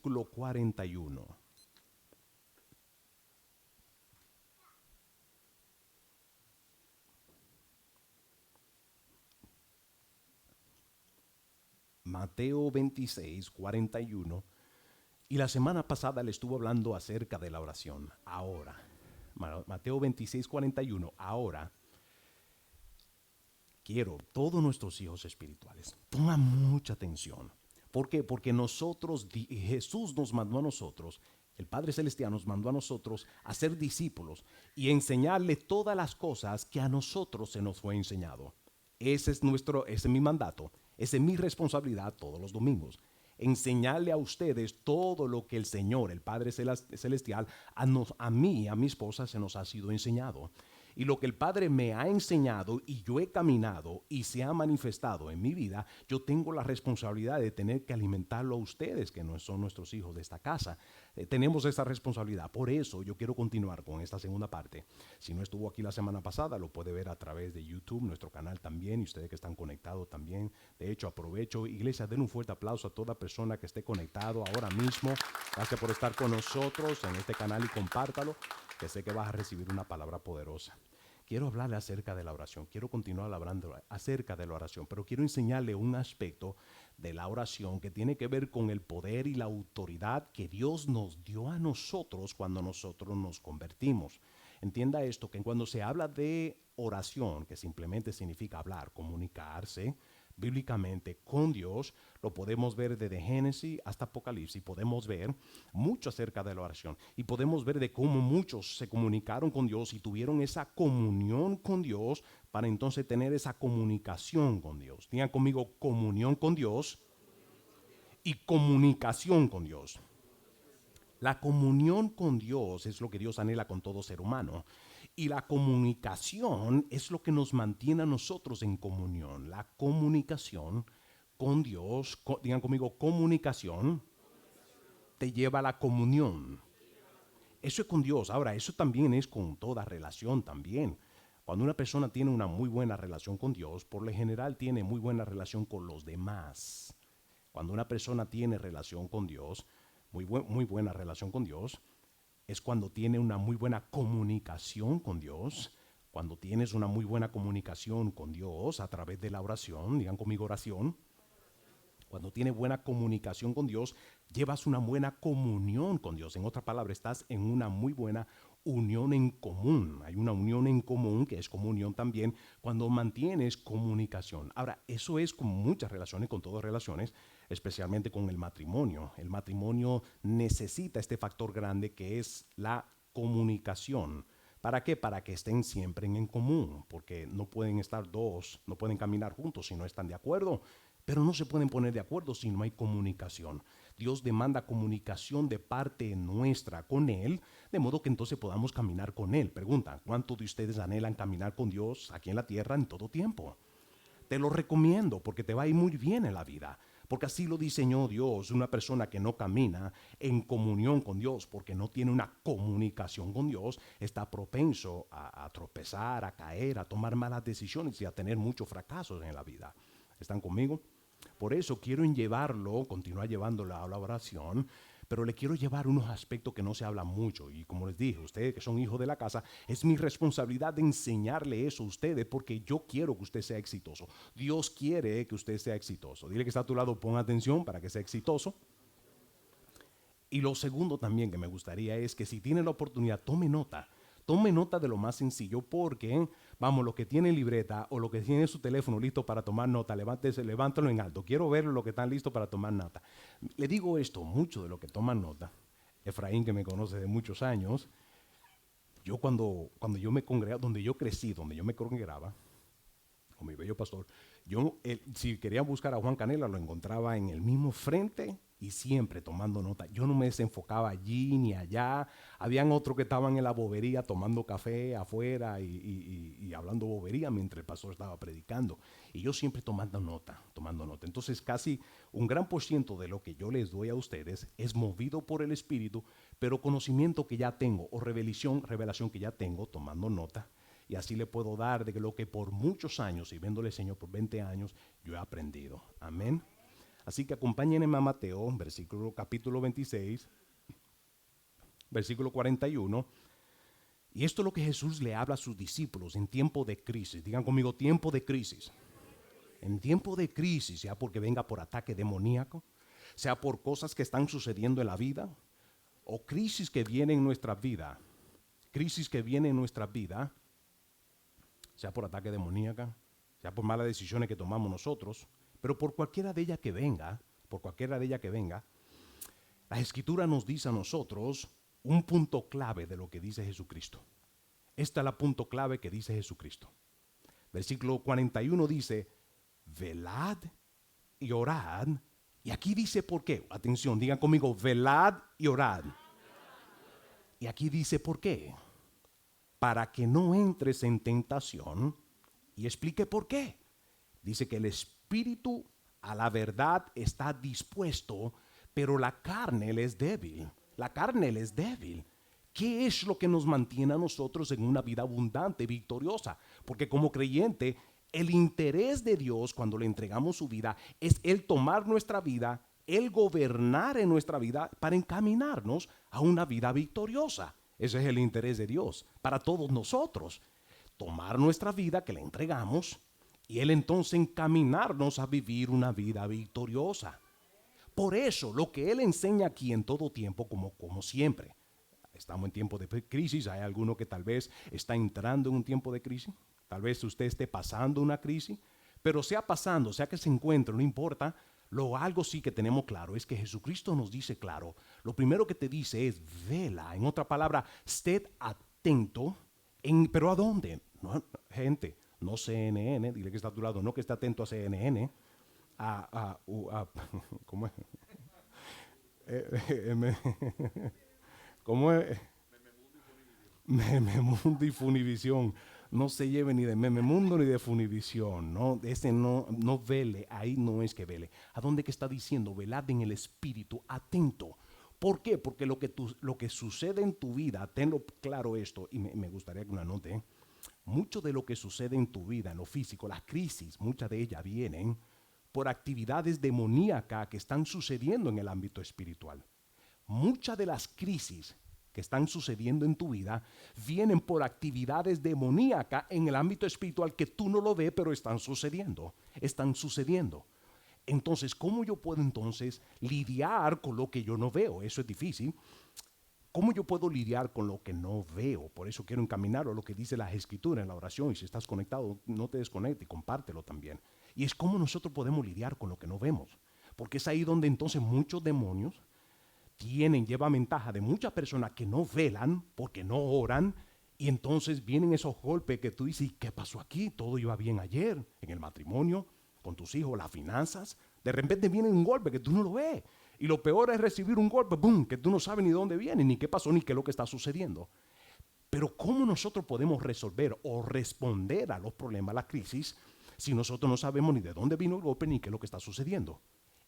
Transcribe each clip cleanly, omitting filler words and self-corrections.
versículo 41. Mateo 26, 41. Y la semana pasada le estuvo hablando acerca de la oración. Ahora, Mateo 26, 41. Ahora, quiero todos nuestros hijos espirituales, pongan mucha atención. ¿Por qué? Porque Jesús nos mandó a nosotros, el Padre Celestial nos mandó a nosotros a ser discípulos y enseñarle todas las cosas que a nosotros se nos fue enseñado. Ese es mi mandato, esa es mi responsabilidad todos los domingos. Enseñarle a ustedes todo lo que el Señor, el Padre Celestial, a mí y a mi esposa se nos ha sido enseñado. Y lo que el Padre me ha enseñado y yo he caminado y se ha manifestado en mi vida, yo tengo la responsabilidad de tener que alimentarlo a ustedes, que no son nuestros hijos de esta casa. Tenemos esa responsabilidad. Por eso yo quiero continuar con esta segunda parte. Si no estuvo aquí la semana pasada, lo puede ver a través de YouTube, nuestro canal también, y ustedes que están conectados también. De hecho, aprovecho, iglesia, den un fuerte aplauso a toda persona que esté conectado ahora mismo. Gracias por estar con nosotros en este canal y compártalo, que sé que vas a recibir una palabra poderosa. Quiero hablarle acerca de la oración, quiero continuar hablando acerca de la oración, pero quiero enseñarle un aspecto de la oración que tiene que ver con el poder y la autoridad que Dios nos dio a nosotros cuando nosotros nos convertimos. Entienda esto, que cuando se habla de oración, que simplemente significa hablar, comunicarse bíblicamente con Dios, lo podemos ver desde Génesis hasta Apocalipsis. Podemos ver mucho acerca de la oración y podemos ver de cómo muchos se comunicaron con Dios y tuvieron esa comunión con Dios para entonces tener esa comunicación con Dios. Digan conmigo, comunión con Dios y comunicación con Dios. La comunión con Dios es lo que Dios anhela con todo ser humano. Y la comunicación es lo que nos mantiene a nosotros en comunión. La comunicación con Dios, digan conmigo, comunicación te lleva a la comunión. Eso es con Dios. Ahora, eso también es con toda relación también. Cuando una persona tiene una muy buena relación con Dios, por lo general tiene muy buena relación con los demás. Cuando una persona tiene relación con Dios, muy buena relación con Dios, es cuando tiene una muy buena comunicación con Dios. Cuando tienes una muy buena comunicación con Dios a través de la oración, digan conmigo oración. Cuando tienes buena comunicación con Dios, llevas una buena comunión con Dios. En otras palabras, estás en una muy buena unión en común. Hay una unión en común que es comunión también cuando mantienes comunicación. Ahora, eso es con muchas relaciones, con todas relaciones, especialmente con el matrimonio. El matrimonio necesita este factor grande que es la comunicación. ¿Para qué? Para que estén siempre en común, porque no pueden estar dos, no pueden caminar juntos si no están de acuerdo. Pero no se pueden poner de acuerdo si no hay comunicación. Dios demanda comunicación de parte nuestra con Él, de modo que entonces podamos caminar con Él. Pregunta, ¿cuántos de ustedes anhelan caminar con Dios aquí en la tierra en todo tiempo? Te lo recomiendo porque te va a ir muy bien en la vida. Porque así lo diseñó Dios. Una persona que no camina en comunión con Dios, porque no tiene una comunicación con Dios, está propenso a tropezar, a caer, a tomar malas decisiones y a tener muchos fracasos en la vida. ¿Están conmigo? Por eso quiero llevarlo, continuar llevándolo a la oración, pero le quiero llevar unos aspectos que no se hablan mucho. Y como les dije, ustedes que son hijos de la casa, es mi responsabilidad de enseñarle eso a ustedes porque yo quiero que usted sea exitoso. Dios quiere que usted sea exitoso. Dile que está a tu lado, pon atención para que sea exitoso. Y lo segundo también que me gustaría es que si tiene la oportunidad, tome nota. Tome nota de lo más sencillo porque, vamos, los que tienen libreta o los que tienen su teléfono listo para tomar nota, levántalo en alto. Quiero ver los que están listos para tomar nota. Le digo esto, muchos de los que toman nota, Efraín que me conoce de muchos años, yo cuando yo me congregaba, donde yo crecí, donde yo me congregaba, con mi bello pastor, si quería buscar a Juan Canela, lo encontraba en el mismo frente y siempre tomando nota. Yo no me desenfocaba allí ni allá. Habían otros que estaban en la bobería tomando café afuera y hablando bobería mientras el pastor estaba predicando. Y yo siempre tomando nota, tomando nota. Entonces casi un gran por ciento de lo que yo les doy a ustedes es movido por el Espíritu, pero conocimiento que ya tengo o revelación que ya tengo tomando nota. Y así le puedo dar de lo que por muchos años, y viéndole Señor por 20 años, yo he aprendido. Amén. Así que acompáñenme a Mateo, capítulo 26, versículo 41. Y esto es lo que Jesús le habla a sus discípulos en tiempo de crisis. Digan conmigo, tiempo de crisis. En tiempo de crisis, sea porque venga por ataque demoníaco, sea por cosas que están sucediendo en la vida, o crisis que viene en nuestra vida, sea por ataque demoníaca, sea por malas decisiones que tomamos nosotros, pero por cualquiera de ellas que venga, la Escritura nos dice a nosotros un punto clave de lo que dice Jesucristo. Este es el punto clave que dice Jesucristo. Versículo 41 dice, velad y orad. Y aquí dice por qué. Atención, digan conmigo, velad y orad. Y aquí dice por qué. Para que no entres en tentación. Y explique por qué. Dice que el espíritu a la verdad está dispuesto, pero la carne le es débil. ¿Qué es lo que nos mantiene a nosotros en una vida abundante, victoriosa? Porque como creyente, el interés de Dios cuando le entregamos su vida es Él tomar nuestra vida, Él gobernar en nuestra vida para encaminarnos a una vida victoriosa. Ese es el interés de Dios para todos nosotros. Tomar nuestra vida que le entregamos y Él entonces encaminarnos a vivir una vida victoriosa. Por eso, lo que Él enseña aquí en todo tiempo, como siempre, estamos en tiempo de crisis, hay alguno que tal vez está entrando en un tiempo de crisis, tal vez usted esté pasando una crisis, pero sea pasando, sea que se encuentre, no importa, algo sí que tenemos claro es que Jesucristo nos dice claro, lo primero que te dice es vela, en otra palabra, esté atento, pero ¿a dónde? No, gente, no CNN, dile que está a tu lado, no que esté atento a CNN, ¿cómo es? ¿Cómo es? Mememundo y Funivisión. No se lleve ni de Mememundo ni de Funivisión. No, ese no vele, ahí no es que vele. ¿A dónde que está diciendo? Velad en el espíritu, atento. ¿Por qué? Porque lo que sucede en tu vida, tenlo claro esto, y me gustaría que lo anote, mucho de lo que sucede en tu vida, en lo físico, las crisis, muchas de ellas vienen por actividades demoníacas que están sucediendo en el ámbito espiritual. Muchas de las crisis que están sucediendo en tu vida vienen por actividades demoníacas en el ámbito espiritual que tú no lo ves, pero están sucediendo. Entonces, ¿cómo yo puedo entonces lidiar con lo que yo no veo? Eso es difícil. ¿Cómo yo puedo lidiar con lo que no veo? Por eso quiero encaminarlo a lo que dice la Escritura en la oración. Y si estás conectado, no te desconectes y compártelo también. Y es cómo nosotros podemos lidiar con lo que no vemos. Porque es ahí donde entonces muchos demonios llevan ventaja de muchas personas que no velan porque no oran. Y entonces vienen esos golpes que tú dices, ¿qué pasó aquí? Todo iba bien ayer, en el matrimonio, con tus hijos, las finanzas. De repente viene un golpe que tú no lo ves. Y lo peor es recibir un golpe, ¡boom!, que tú no sabes ni de dónde viene, ni qué pasó, ni qué es lo que está sucediendo. Pero ¿cómo nosotros podemos resolver o responder a los problemas, a la crisis, si nosotros no sabemos ni de dónde vino el golpe, ni qué es lo que está sucediendo?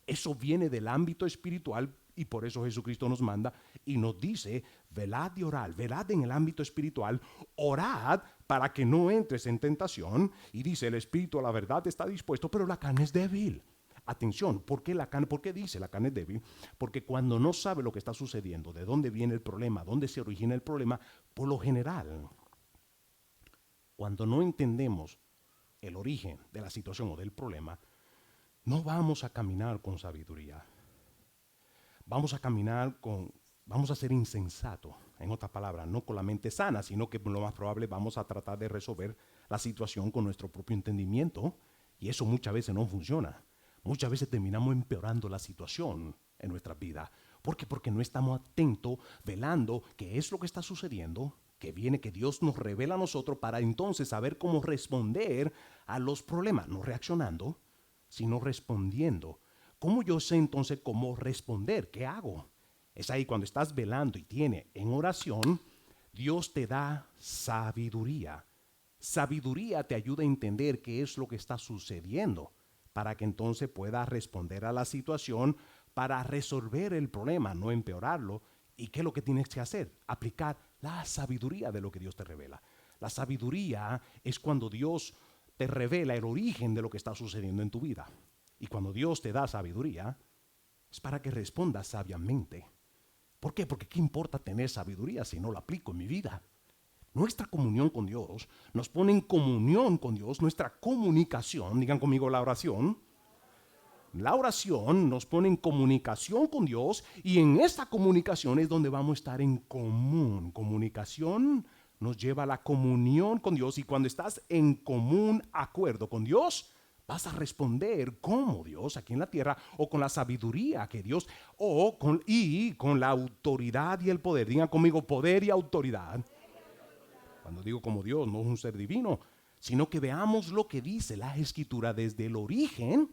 Eso viene del ámbito espiritual y por eso Jesucristo nos manda y nos dice, velad y orad, velad en el ámbito espiritual, orad para que no entres en tentación. Y dice, el espíritu a la verdad está dispuesto, pero la carne es débil. Atención, ¿por qué dice la carne es débil? Porque cuando no sabe lo que está sucediendo, de dónde viene el problema, dónde se origina el problema, por lo general, cuando no entendemos el origen de la situación o del problema, no vamos a caminar con sabiduría. Vamos a ser insensatos, en otras palabras, no con la mente sana, sino que lo más probable vamos a tratar de resolver la situación con nuestro propio entendimiento, y eso muchas veces no funciona. Muchas veces terminamos empeorando la situación en nuestra vida. ¿Por qué? Porque no estamos atentos, velando qué es lo que está sucediendo, que Dios nos revela a nosotros para entonces saber cómo responder a los problemas, no reaccionando, sino respondiendo. ¿Cómo yo sé entonces cómo responder? ¿Qué hago? Es ahí cuando estás velando y tiene en oración, Dios te da sabiduría. Sabiduría te ayuda a entender qué es lo que está sucediendo para que entonces puedas responder a la situación para resolver el problema, no empeorarlo. ¿Y qué es lo que tienes que hacer? Aplicar la sabiduría de lo que Dios te revela. La sabiduría es cuando Dios te revela el origen de lo que está sucediendo en tu vida. Y cuando Dios te da sabiduría, es para que respondas sabiamente. ¿Por qué? Porque ¿qué importa tener sabiduría si no la aplico en mi vida? Nuestra comunión con Dios nos pone en comunión con Dios, nuestra comunicación, digan conmigo la oración. La oración nos pone en comunicación con Dios y en esta comunicación es donde vamos a estar en común. Comunicación nos lleva a la comunión con Dios y cuando estás en común acuerdo con Dios, vas a responder como Dios aquí en la tierra o con la sabiduría que Dios con la autoridad y el poder. Digan conmigo poder y autoridad. Cuando digo como Dios, no es un ser divino, sino que veamos lo que dice la Escritura desde el origen.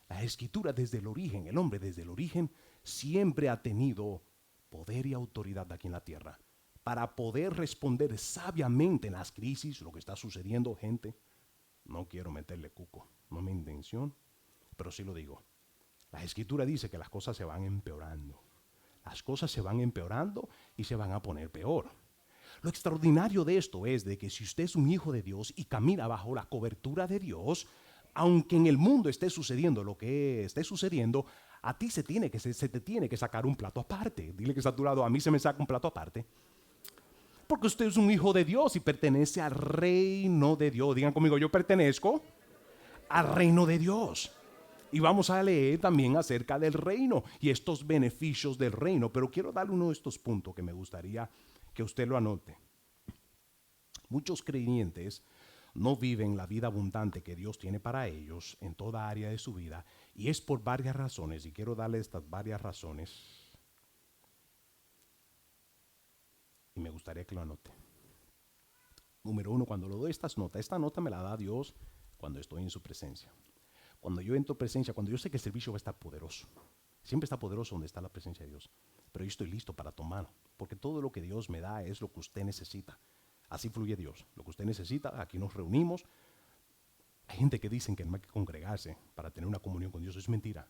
La Escritura desde el origen, el hombre desde el origen siempre ha tenido poder y autoridad aquí en la tierra para poder responder sabiamente en las crisis, lo que está sucediendo, gente. No quiero meterle cuco, no es mi intención, pero sí lo digo. La Escritura dice que las cosas se van empeorando. Las cosas se van empeorando y se van a poner peor. Lo extraordinario de esto es de que si usted es un hijo de Dios y camina bajo la cobertura de Dios, aunque en el mundo esté sucediendo lo que esté sucediendo, a ti se te tiene que sacar un plato aparte. Dile que está a tu lado, a mí se me saca un plato aparte. Porque usted es un hijo de Dios y pertenece al reino de Dios. Digan conmigo, yo pertenezco al reino de Dios. Y vamos a leer también acerca del reino y estos beneficios del reino. Pero quiero darle uno de estos puntos que me gustaría que usted lo anote. Muchos creyentes no viven la vida abundante que Dios tiene para ellos en toda área de su vida y es por varias razones y quiero darle estas varias razones y me gustaría que lo anote. Número uno, cuando lo doy esta nota me la da Dios cuando estoy en su presencia. Cuando yo entro en presencia, cuando yo sé que el servicio va a estar poderoso, siempre está poderoso donde está la presencia de Dios, pero yo estoy listo para tomar, porque todo lo que Dios me da es lo que usted necesita. Así fluye Dios, lo que usted necesita, aquí nos reunimos. Hay gente que dicen que no hay que congregarse para tener una comunión con Dios, es mentira.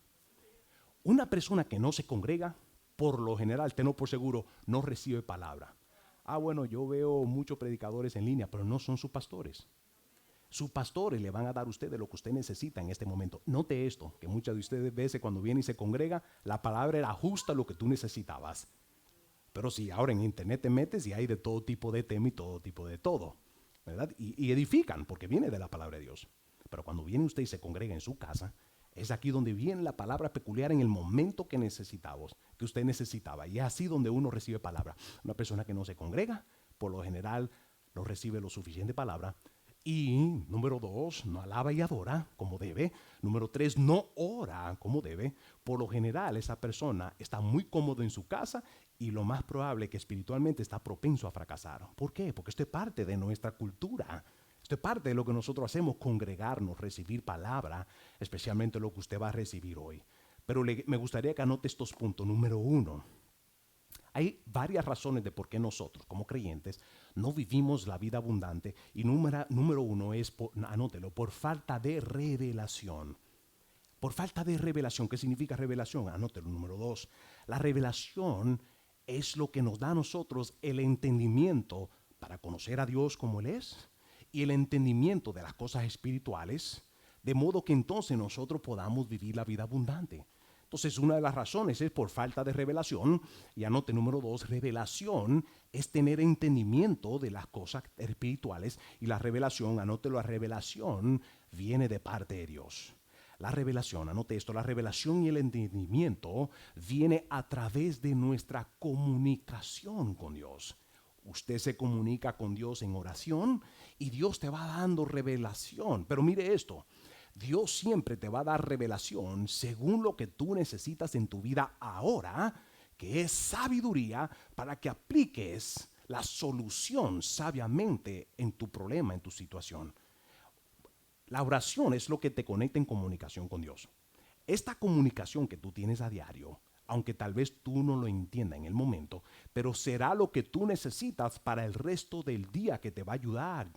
Una persona que no se congrega, por lo general, tengo por seguro, no recibe palabra. Bueno, yo veo muchos predicadores en línea, pero no son sus pastores. Sus pastores le van a dar a usted de lo que usted necesita en este momento. Note esto, que muchas de ustedes veces cuando viene y se congrega, la palabra era justa lo que tú necesitabas. Pero si ahora en internet te metes y hay de todo tipo de tema y todo tipo de todo, ¿verdad? Y edifican porque viene de la palabra de Dios. Pero cuando viene usted y se congrega en su casa, es aquí donde viene la palabra peculiar en el momento que necesitábamos, que usted necesitaba. Y es así donde uno recibe palabra. Una persona que no se congrega, por lo general, no recibe lo suficiente palabra. Y número 2, no alaba y adora como debe. Número 3, no ora como debe. Por lo general, esa persona está muy cómodo en su casa y lo más probable es que espiritualmente está propenso a fracasar. ¿Por qué? Porque esto es parte de nuestra cultura. Esto es parte de lo que nosotros hacemos, congregarnos, recibir palabra, especialmente lo que usted va a recibir hoy. Pero me gustaría que anote estos puntos. Número 1, hay varias razones de por qué nosotros, como creyentes, no vivimos la vida abundante. Y número 1 es, anótelo, por falta de revelación. Por falta de revelación. ¿Qué significa revelación? Anótelo. Número 2, la revelación es lo que nos da a nosotros el entendimiento para conocer a Dios como Él es y el entendimiento de las cosas espirituales, de modo que entonces nosotros podamos vivir la vida abundante. Entonces, una de las razones es por falta de revelación. Y anote número 2, revelación es tener entendimiento de las cosas espirituales. Y la revelación, anótelo, la revelación viene de parte de Dios. La revelación, anote esto, la revelación y el entendimiento viene a través de nuestra comunicación con Dios. Usted se comunica con Dios en oración y Dios te va dando revelación. Pero mire esto, Dios siempre te va a dar revelación según lo que tú necesitas en tu vida ahora, que es sabiduría para que apliques la solución sabiamente en tu problema, en tu situación. La oración es lo que te conecta en comunicación con Dios. Esta comunicación que tú tienes a diario, aunque tal vez tú no lo entiendas en el momento, pero será lo que tú necesitas para el resto del día, que te va a ayudar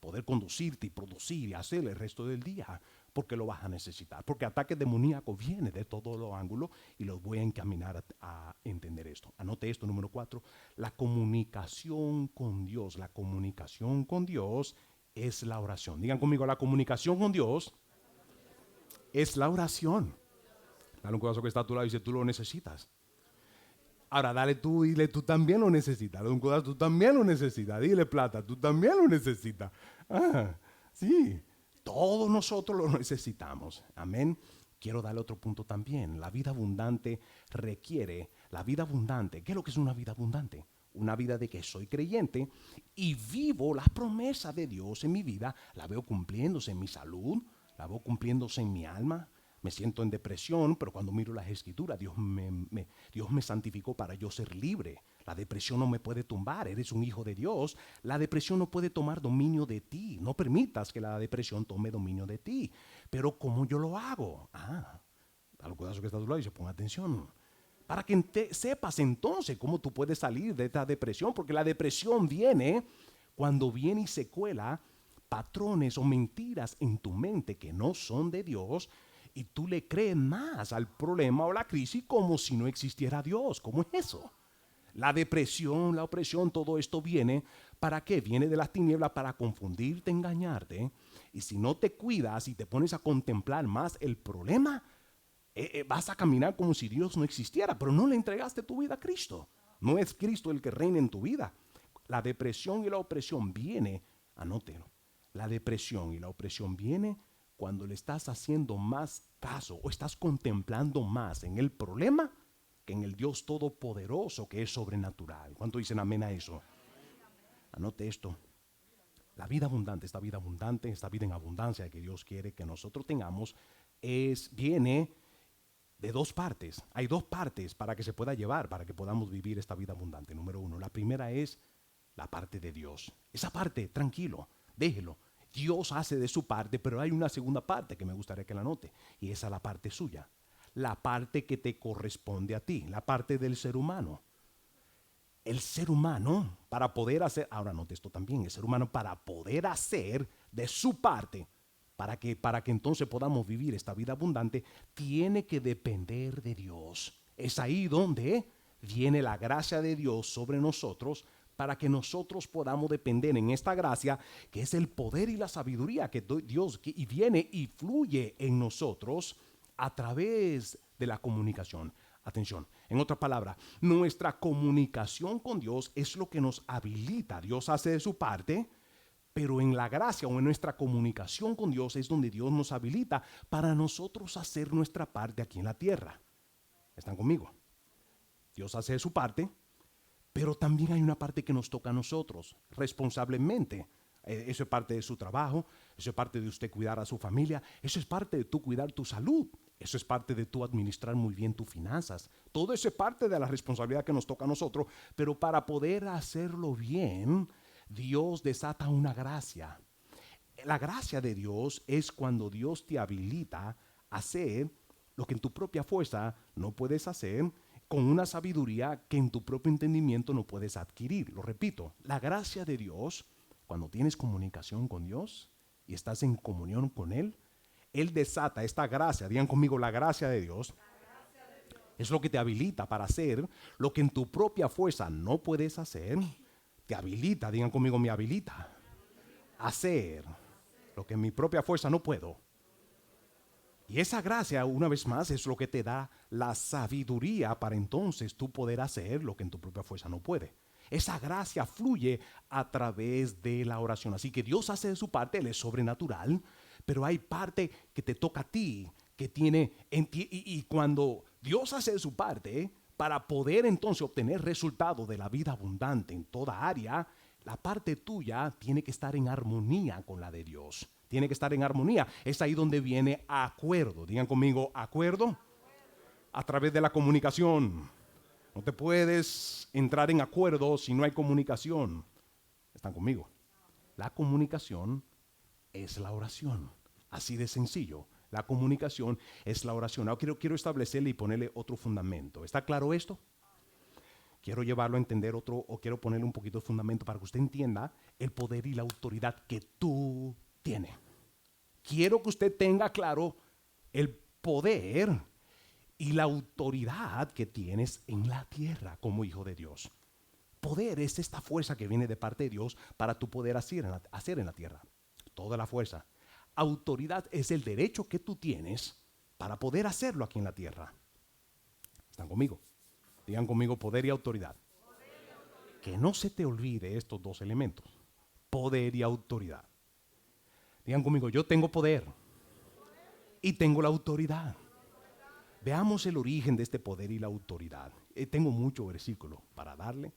poder conducirte y producir y hacer el resto del día, porque lo vas a necesitar, porque ataque demoníaco viene de todos los ángulos y los voy a encaminar a entender esto. Anote esto, número 4, la comunicación con Dios. La comunicación con Dios es la oración. Digan conmigo, la comunicación con Dios Es la oración. Dale un codazo que está a tu lado y dice, tú lo necesitas. Ahora dale tú, dile, tú también lo necesitas. Dale un codazo, tú también lo necesitas. Dile, plata, tú también lo necesitas. Ah, sí, todos nosotros lo necesitamos. Amén. Quiero darle otro punto también. La vida abundante requiere, la vida abundante, ¿qué es lo que es una vida abundante? Una vida de que soy creyente y vivo las promesas de Dios en mi vida, la veo cumpliéndose en mi salud, la veo cumpliéndose en mi alma. Me siento en depresión, pero cuando miro las escrituras, Dios me santificó para yo ser libre. La depresión no me puede tumbar, eres un hijo de Dios. La depresión no puede tomar dominio de ti. No permitas que la depresión tome dominio de ti. Pero ¿cómo yo lo hago? Al cuidado que está a tu lado y se ponga atención. Para que sepas entonces cómo tú puedes salir de esta depresión, porque la depresión viene cuando viene y se cuela patrones o mentiras en tu mente que no son de Dios y tú le crees más al problema o la crisis como si no existiera Dios. ¿Cómo es eso? La depresión, la opresión, todo esto viene, ¿para qué? Viene de las tinieblas para confundirte, engañarte. Y si no te cuidas y te pones a contemplar más el problema, vas a caminar como si Dios no existiera, pero no le entregaste tu vida a Cristo. No es Cristo el que reina en tu vida. La depresión y la opresión viene, anótelo, la depresión y la opresión viene cuando le estás haciendo más caso o estás contemplando más en el problema que en el Dios todopoderoso que es sobrenatural. ¿Cuánto dicen amén a eso? Anote esto. La vida abundante, esta vida en abundancia que Dios quiere que nosotros tengamos, viene de dos partes. Hay dos partes para que se pueda llevar, para que podamos vivir esta vida abundante. Número uno, la primera es la parte de Dios. Esa parte, tranquilo, déjelo. Dios hace de su parte, pero hay una segunda parte que me gustaría que la note, y esa es la parte suya. La parte que te corresponde a ti, la parte del ser humano. El ser humano, para poder hacer, ahora note esto también, el ser humano para poder hacer de su parte, para que entonces podamos vivir esta vida abundante, tiene que depender de Dios. Es ahí donde viene la gracia de Dios sobre nosotros para que nosotros podamos depender en esta gracia que es el poder y la sabiduría que Dios y viene y fluye en nosotros a través de la comunicación. Atención, en otras palabras, nuestra comunicación con Dios es lo que nos habilita. Dios hace de su parte, pero en la gracia o en nuestra comunicación con Dios es donde Dios nos habilita para nosotros hacer nuestra parte aquí en la tierra. ¿Están conmigo? Dios hace de su parte, pero también hay una parte que nos toca a nosotros, responsablemente. Eso es parte de su trabajo, eso es parte de usted cuidar a su familia, eso es parte de tú cuidar tu salud, eso es parte de tú administrar muy bien tus finanzas. Todo eso es parte de la responsabilidad que nos toca a nosotros, pero para poder hacerlo bien, Dios desata una gracia. La gracia de Dios es cuando Dios te habilita a hacer lo que en tu propia fuerza no puedes hacer, con una sabiduría que en tu propio entendimiento no puedes adquirir. Lo repito, la gracia de Dios, cuando tienes comunicación con Dios y estás en comunión con Él, Él desata esta gracia, digan conmigo, la gracia de Dios, es lo que te habilita para hacer lo que en tu propia fuerza no puedes hacer, te habilita, digan conmigo, me habilita a hacer lo que en mi propia fuerza no puedo. Y esa gracia, una vez más, es lo que te da la sabiduría para entonces tú poder hacer lo que en tu propia fuerza no puede. Esa gracia fluye a través de la oración. Así que Dios hace de su parte, Él es sobrenatural, pero hay parte que te toca a ti, que tiene en ti, y cuando Dios hace de su parte, para poder entonces obtener resultados de la vida abundante en toda área, la parte tuya tiene que estar en armonía con la de Dios. Tiene que estar en armonía. Es ahí donde viene acuerdo. Digan conmigo, acuerdo a través de la comunicación. No te puedes entrar en acuerdo si no hay comunicación. ¿Están conmigo? La comunicación es la oración. Así de sencillo. La comunicación es la oración. Ahora quiero establecerle y ponerle otro fundamento. ¿Está claro esto? Quiero llevarlo a entender otro, o quiero ponerle un poquito de fundamento para que usted entienda el poder y la autoridad que tú tienes. Quiero que usted tenga claro el poder y la autoridad que tienes en la tierra como hijo de Dios. Poder es esta fuerza que viene de parte de Dios para tú poder hacer en la tierra. Toda la fuerza. Autoridad es el derecho que tú tienes para poder hacerlo aquí en la tierra. ¿Están conmigo? Digan conmigo poder y autoridad. Que no se te olvide estos dos elementos. Poder y autoridad. Digan conmigo, yo tengo poder y tengo la autoridad. Veamos el origen de este poder y la autoridad. Tengo muchos versículos para darle.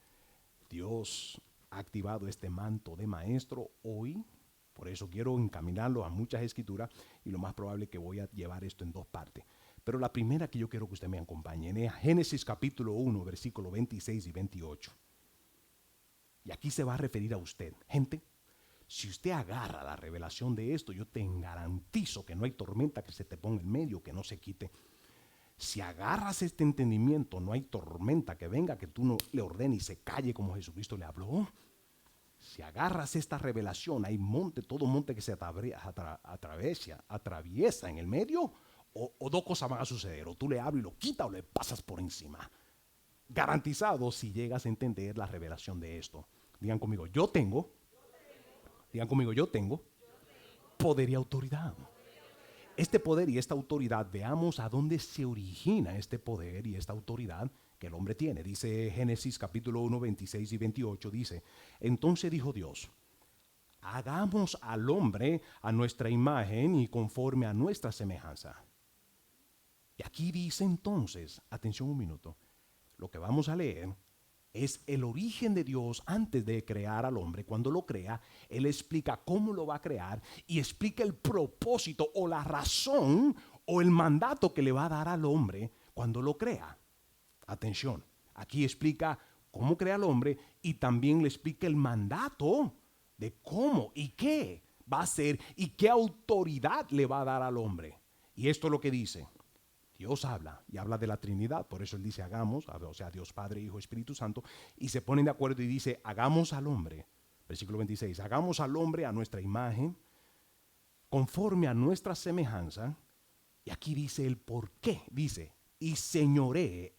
Dios ha activado este manto de maestro hoy. Por eso quiero encaminarlo a muchas escrituras y lo más probable es que voy a llevar esto en dos partes. Pero la primera que yo quiero que usted me acompañe es Génesis capítulo 1, versículos 26 y 28. Y aquí se va a referir a usted. Gente, si usted agarra la revelación de esto, yo te garantizo que no hay tormenta que se te ponga en medio, que no se quite. Si agarras este entendimiento, no hay tormenta que venga, que tú no le ordenes y se calle como Jesucristo le habló. Si agarras esta revelación, hay todo monte que se atraviesa en el medio, o dos cosas van a suceder. O tú le hablas y lo quitas o le pasas por encima. Garantizado si llegas a entender la revelación de esto. Digan conmigo, yo tengo poder y autoridad. Este poder y esta autoridad, veamos a dónde se origina este poder y esta autoridad que el hombre tiene. Dice Génesis capítulo 1, 26 y 28, dice, entonces dijo Dios, hagamos al hombre a nuestra imagen y conforme a nuestra semejanza. Y aquí dice entonces, atención un minuto, lo que vamos a leer es el origen de Dios antes de crear al hombre. Cuando lo crea, Él explica cómo lo va a crear y explica el propósito o la razón o el mandato que le va a dar al hombre cuando lo crea. Atención, aquí explica cómo crea al hombre y también le explica el mandato de cómo y qué va a hacer y qué autoridad le va a dar al hombre. Y esto es lo que dice. Dios habla y habla de la Trinidad, por eso Él dice hagamos, o sea, Dios Padre, Hijo, Espíritu Santo, y se ponen de acuerdo y dice hagamos al hombre, versículo 26, hagamos al hombre a nuestra imagen, conforme a nuestra semejanza, y aquí dice el por qué, dice, y señoree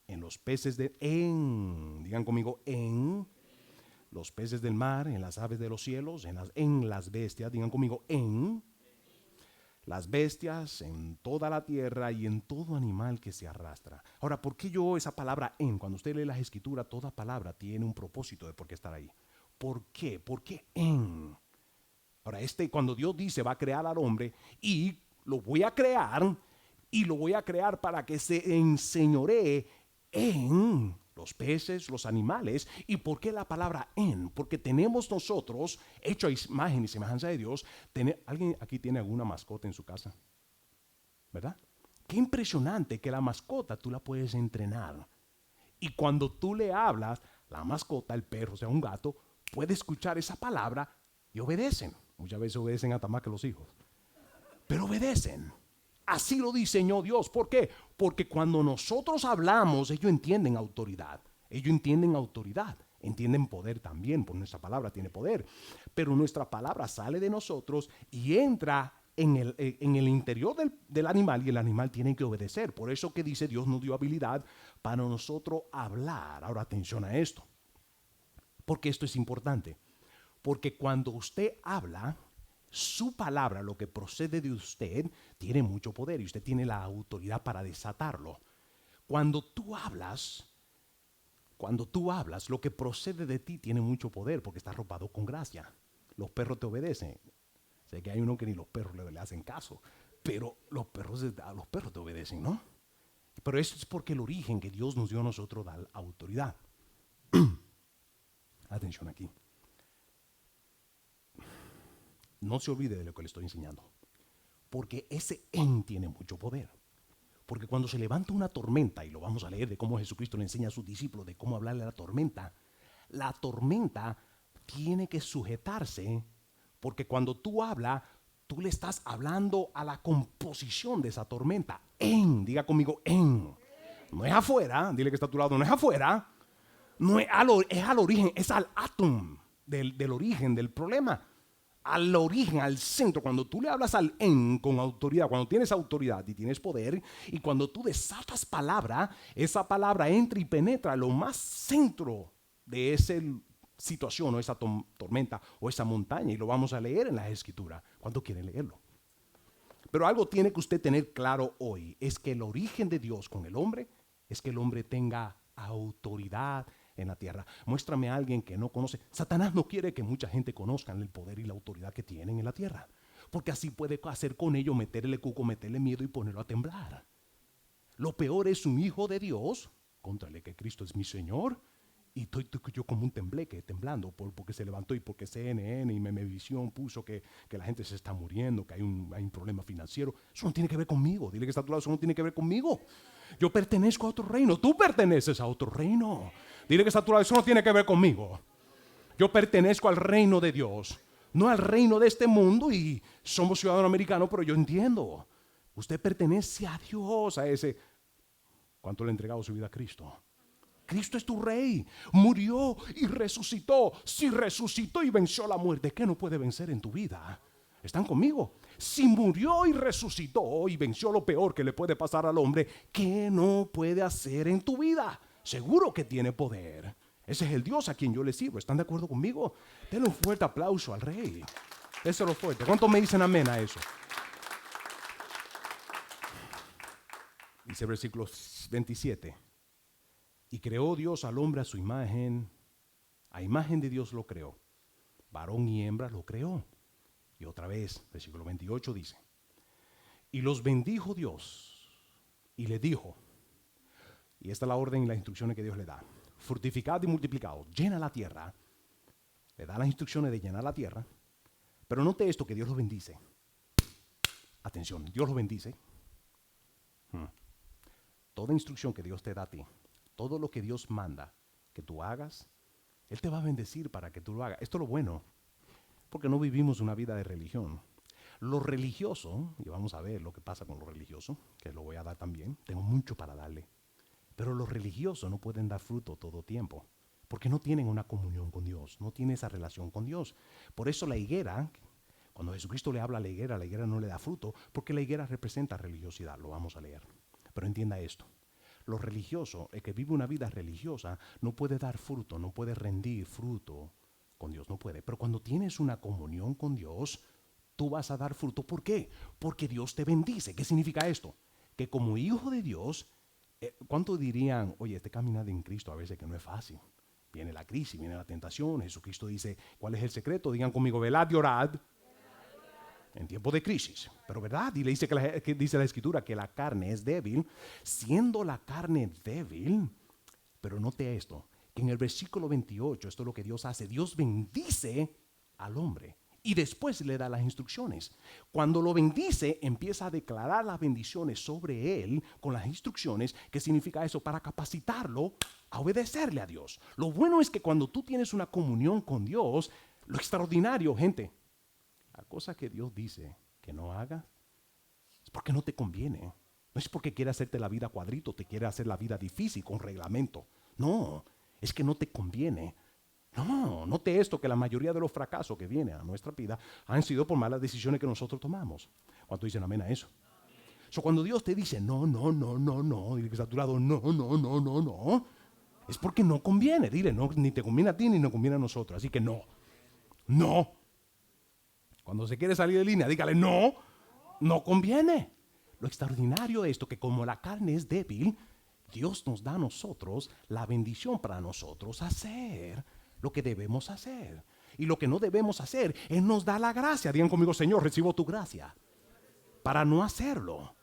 en los peces digan conmigo, en los peces del mar, en las aves de los cielos, en las bestias, digan conmigo, en las bestias, en toda la tierra y en todo animal que se arrastra. Ahora, ¿por qué yo esa palabra en? Cuando usted lee las escrituras, toda palabra tiene un propósito de por qué estar ahí. ¿Por qué? ¿Por qué en? Ahora, cuando Dios dice va a crear al hombre y lo voy a crear para que se enseñoree en los peces, los animales. ¿Y por qué la palabra en? Porque tenemos nosotros, hecho a imagen y semejanza de Dios, ¿alguien aquí tiene alguna mascota en su casa? ¿Verdad? Qué impresionante que la mascota tú la puedes entrenar. Y cuando tú le hablas, la mascota, el perro, o sea, un gato, puede escuchar esa palabra y obedecen. Muchas veces obedecen hasta más que los hijos. Pero obedecen. Así lo diseñó Dios. ¿Por qué? Porque cuando nosotros hablamos, ellos entienden autoridad. Entienden poder también, por nuestra palabra tiene poder. Pero nuestra palabra sale de nosotros y entra en el interior del animal y el animal tiene que obedecer. Por eso que dice Dios nos dio habilidad para nosotros hablar. Ahora atención a esto. Porque esto es importante. Porque cuando usted habla, su palabra, lo que procede de usted, tiene mucho poder y usted tiene la autoridad para desatarlo. Cuando tú hablas, lo que procede de ti tiene mucho poder porque está arropado con gracia. Los perros te obedecen. Sé que hay uno que ni los perros le hacen caso, pero a los perros te obedecen, ¿no? Pero eso es porque el origen que Dios nos dio a nosotros da autoridad. Atención aquí. No se olvide de lo que le estoy enseñando. Porque ese en tiene mucho poder. Porque cuando se levanta una tormenta, y lo vamos a leer de cómo Jesucristo le enseña a sus discípulos de cómo hablarle a la tormenta tiene que sujetarse, porque cuando tú hablas, tú le estás hablando a la composición de esa tormenta. Diga conmigo, en. No es afuera, dile que está a tu lado, no es afuera, no es al origen, es al átomo del origen del problema. Al origen, al centro, cuando tú le hablas al en con autoridad, cuando tienes autoridad y tienes poder, y cuando tú desatas palabra, esa palabra entra y penetra lo más centro de esa situación o esa tormenta o esa montaña, y lo vamos a leer en las escrituras. ¿Cuánto quieren leerlo? Pero algo tiene que usted tener claro hoy, es que el origen de Dios con el hombre es que el hombre tenga autoridad en la tierra. Muéstrame a alguien que no conoce. Satanás no quiere que mucha gente conozca el poder y la autoridad que tienen en la tierra, porque así puede hacer con ellos, meterle cuco, meterle miedo y ponerlo a temblar. Lo peor es un hijo de Dios, contrale que Cristo es mi Señor, y estoy yo como un tembleque, temblando porque se levantó y porque CNN y Memevisión puso que la gente se está muriendo, que hay un problema financiero. Eso no tiene que ver conmigo. Dile que está a tu lado, eso no tiene que ver conmigo. Yo pertenezco a otro reino, tú perteneces a otro reino. Dile que está a tu lado, eso no tiene que ver conmigo. Yo pertenezco al reino de Dios, no al reino de este mundo, y somos ciudadanos americanos, pero yo entiendo. Usted pertenece a Dios, a ese. ¿Cuánto le ha entregado su vida a Cristo? Cristo es tu rey, murió y resucitó. Si resucitó y venció la muerte, ¿qué no puede vencer en tu vida? ¿Están conmigo? Si murió y resucitó y venció lo peor que le puede pasar al hombre, ¿qué no puede hacer en tu vida? Seguro que tiene poder. Ese es el Dios a quien yo le sirvo. ¿Están de acuerdo conmigo? Denle un fuerte aplauso al rey. Déselo fuerte. ¿Cuántos me dicen amén a eso? Dice el versículo 27. Y creó Dios al hombre a su imagen de Dios lo creó, varón y hembra lo creó. Y otra vez, versículo 28 dice, y los bendijo Dios y le dijo, y esta es la orden y las instrucciones que Dios le da: fructificad y multiplicaos, llena la tierra. Le da las instrucciones de llenar la tierra, pero note esto, que Dios los bendice. Atención, Dios los bendice. Toda instrucción que Dios te da a ti, todo lo que Dios manda que tú hagas, Él te va a bendecir para que tú lo hagas. Esto es lo bueno, porque no vivimos una vida de religión. Lo religioso, y vamos a ver lo que pasa con lo religioso, que lo voy a dar también, tengo mucho para darle. Pero los religiosos no pueden dar fruto todo tiempo, porque no tienen una comunión con Dios, no tienen esa relación con Dios. Por eso la higuera, cuando Jesucristo le habla a la higuera no le da fruto, porque la higuera representa religiosidad. Lo vamos a leer. Pero entienda esto. Lo religioso, el que vive una vida religiosa, no puede dar fruto, no puede rendir fruto con Dios, no puede. Pero cuando tienes una comunión con Dios, tú vas a dar fruto. ¿Por qué? Porque Dios te bendice. ¿Qué significa esto? Que como hijo de Dios, ¿cuántos dirían, oye, este caminar en Cristo a veces que no es fácil? Viene la crisis, viene la tentación. Jesucristo dice, ¿cuál es el secreto? Digan conmigo, velad y orad en tiempo de crisis. Pero verdad, y le dice que dice la Escritura que la carne es débil, siendo la carne débil. Pero note esto, que en el versículo 28, esto es lo que Dios hace. Dios bendice al hombre y después le da las instrucciones. Cuando lo bendice, empieza a declarar las bendiciones sobre él con las instrucciones. ¿Qué significa eso? Para capacitarlo a obedecerle a Dios. Lo bueno es que cuando tú tienes una comunión con Dios, lo extraordinario, gente, la cosa que Dios dice que no hagas es porque no te conviene. No es porque quiere hacerte la vida cuadrito, te quiere hacer la vida difícil con reglamento. No, es que no te conviene. No, note esto, que la mayoría de los fracasos que vienen a nuestra vida han sido por malas decisiones que nosotros tomamos. ¿Cuántos dicen amén a eso? So, cuando Dios te dice no, dile que está a tu lado, no, es porque no conviene. Dile, no, ni te conviene a ti ni nos conviene a nosotros. Así que no. Cuando se quiere salir de línea, dígale, no conviene. Lo extraordinario es esto, que como la carne es débil, Dios nos da a nosotros la bendición para nosotros hacer lo que debemos hacer. Y lo que no debemos hacer, Él nos da la gracia. Digan conmigo, Señor, recibo tu gracia para no hacerlo.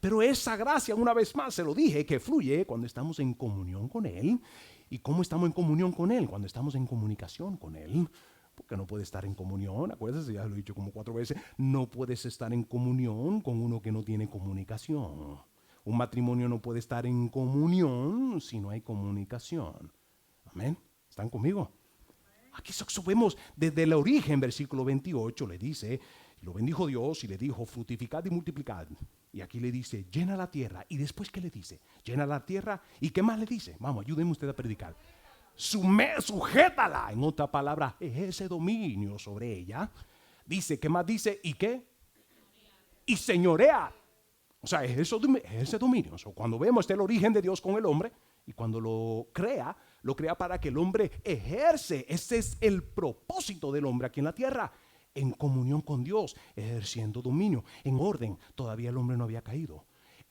Pero esa gracia, una vez más, se lo dije, que fluye cuando estamos en comunión con Él. ¿Y cómo estamos en comunión con Él? Cuando estamos en comunicación con Él. Porque no puedes estar en comunión, acuérdense, ya lo he dicho como 4 veces, no puedes estar en comunión con uno que no tiene comunicación. Un matrimonio no puede estar en comunión si no hay comunicación. Amén. ¿Están conmigo? Aquí vemos desde el origen, versículo 28, le dice, lo bendijo Dios y le dijo, fructificad y multiplicad. Y aquí le dice, llena la tierra. ¿Y después qué le dice? Llena la tierra. ¿Y qué más le dice? Vamos, ayúdenme usted a predicar. Sujétala, en otra palabra, ejerce dominio sobre ella. Dice, ¿qué más dice? ¿Y qué? Y señorea. O sea, ejerce dominio. O sea, cuando vemos el origen de Dios con el hombre, y cuando lo crea para que el hombre ejerce. Ese es el propósito del hombre aquí en la tierra. en comunión con Dios, ejerciendo dominio, en orden. Todavía el hombre no había caído.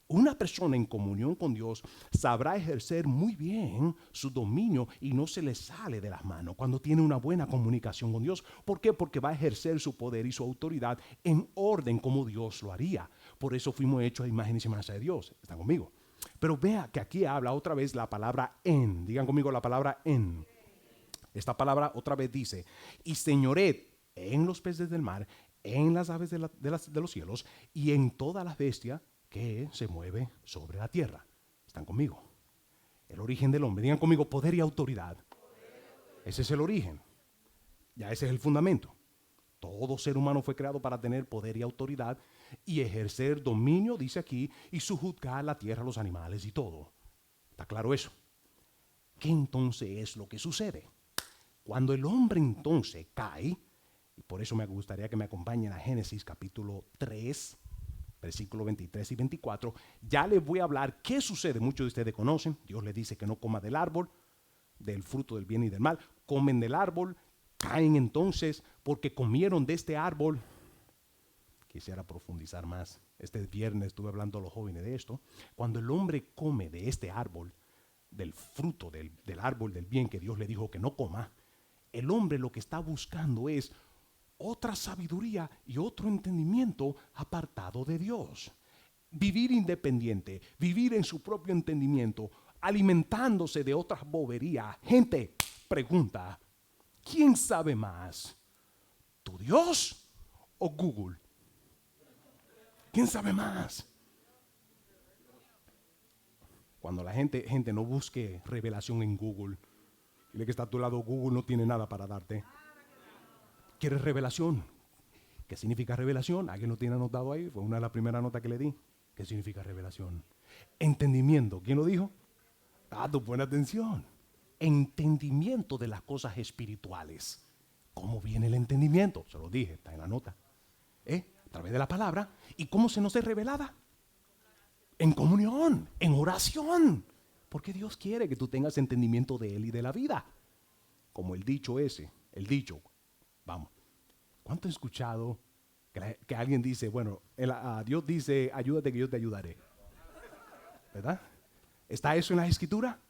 Una persona en comunión con Dios sabrá ejercer muy bien su dominio y no se le sale de las manos cuando tiene una buena comunicación con Dios. ¿Por qué? Porque va a ejercer su poder y su autoridad en orden como Dios lo haría. Por eso fuimos hechos a imagen y semejanza de Dios. ¿Están conmigo? Pero vea que aquí habla otra vez la palabra en. Digan conmigo la palabra en. Esta palabra otra vez dice, y señoread en los peces del mar, en las aves de los cielos y en todas las bestias que se mueve sobre la tierra. ¿Están conmigo? El origen del hombre. Digan conmigo, poder y autoridad. Ese es el origen. Ya ese es el fundamento. Todo ser humano fue creado para tener poder y autoridad y ejercer dominio, dice aquí, y sujuzgar la tierra, los animales y todo. ¿Está claro eso? ¿Qué entonces es lo que sucede? Cuando el hombre entonces cae, y por eso me gustaría que me acompañen a Génesis capítulo 3, versículos 23 y 24, ya les voy a hablar qué sucede. Muchos de ustedes conocen, Dios les dice que no coma del árbol, del fruto del bien y del mal. Comen del árbol, caen entonces porque comieron de este árbol. Quisiera profundizar más. Este viernes estuve hablando a los jóvenes de esto. Cuando el hombre come de este árbol, del fruto del árbol del bien que Dios le dijo que no coma, el hombre lo que está buscando es otra sabiduría y otro entendimiento apartado de Dios. Vivir independiente, vivir en su propio entendimiento, alimentándose de otras boberías. Gente, pregunta, ¿quién sabe más? ¿Tu Dios o Google? ¿Quién sabe más? Cuando la gente no busque revelación en Google, dile que está a tu lado, Google no tiene nada para darte. ¿Quieres revelación? ¿Qué significa revelación? ¿Alguien lo tiene anotado ahí? Fue una de las primeras notas que le di. ¿Qué significa revelación? Entendimiento. ¿Quién lo dijo? Tu buena atención. Entendimiento de las cosas espirituales. ¿Cómo viene el entendimiento? Se lo dije, está en la nota. A través de la palabra. ¿Y cómo se nos es revelada? En comunión, en oración. Porque Dios quiere que tú tengas entendimiento de Él y de la vida. Como el dicho ese, vamos. ¿Cuánto he escuchado que alguien dice, bueno, Dios dice, ayúdate que yo te ayudaré? ¿Verdad? ¿Está eso en la escritura?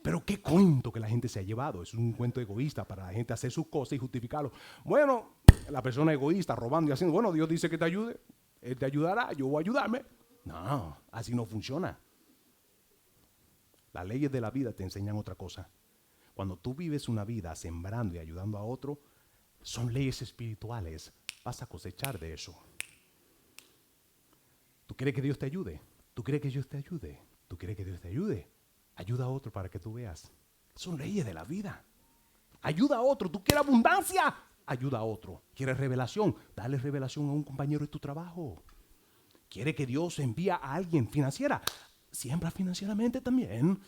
Pero qué cuento que la gente se ha llevado. Es un cuento egoísta para la gente hacer sus cosas y justificarlo. Bueno, la persona egoísta robando y haciendo, bueno, Dios dice que te ayude, Él te ayudará, yo voy a ayudarme. No, así no funciona. Las leyes de la vida te enseñan otra cosa. Cuando tú vives una vida sembrando y ayudando a otro, son leyes espirituales. Vas a cosechar de eso. ¿Tú quieres que Dios te ayude? ¿Tú quieres que Dios te ayude? ¿Tú quieres que Dios te ayude? Ayuda a otro para que tú veas. Son leyes de la vida. Ayuda a otro. ¿Tú quieres abundancia? Ayuda a otro. ¿Quieres revelación? Dale revelación a un compañero de tu trabajo. ¿Quiere que Dios envíe a alguien financiera? Siembra financieramente también.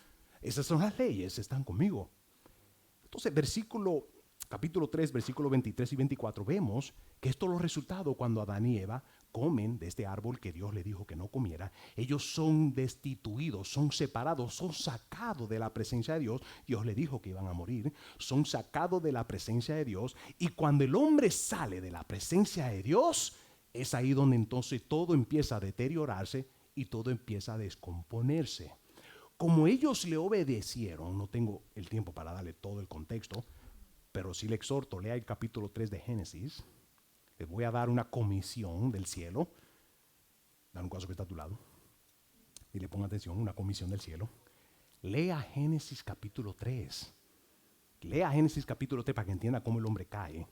Esas son las leyes, están conmigo. Entonces, capítulo 3, versículos 23 y 24, vemos que estos son los resultados cuando Adán y Eva comen de este árbol que Dios le dijo que no comiera. Ellos son destituidos, son separados, son sacados de la presencia de Dios. Dios le dijo que iban a morir. Son sacados de la presencia de Dios. Y cuando el hombre sale de la presencia de Dios, es ahí donde entonces todo empieza a deteriorarse y todo empieza a descomponerse. Como ellos le obedecieron, no tengo el tiempo para darle todo el contexto, pero sí le exhorto, lea el capítulo 3 de Génesis. Les voy a dar una comisión del cielo. Dan un caso que está a tu lado. Y le ponga atención, una comisión del cielo. Lea Génesis capítulo 3. Lea Génesis capítulo 3 para que entienda cómo el hombre cae.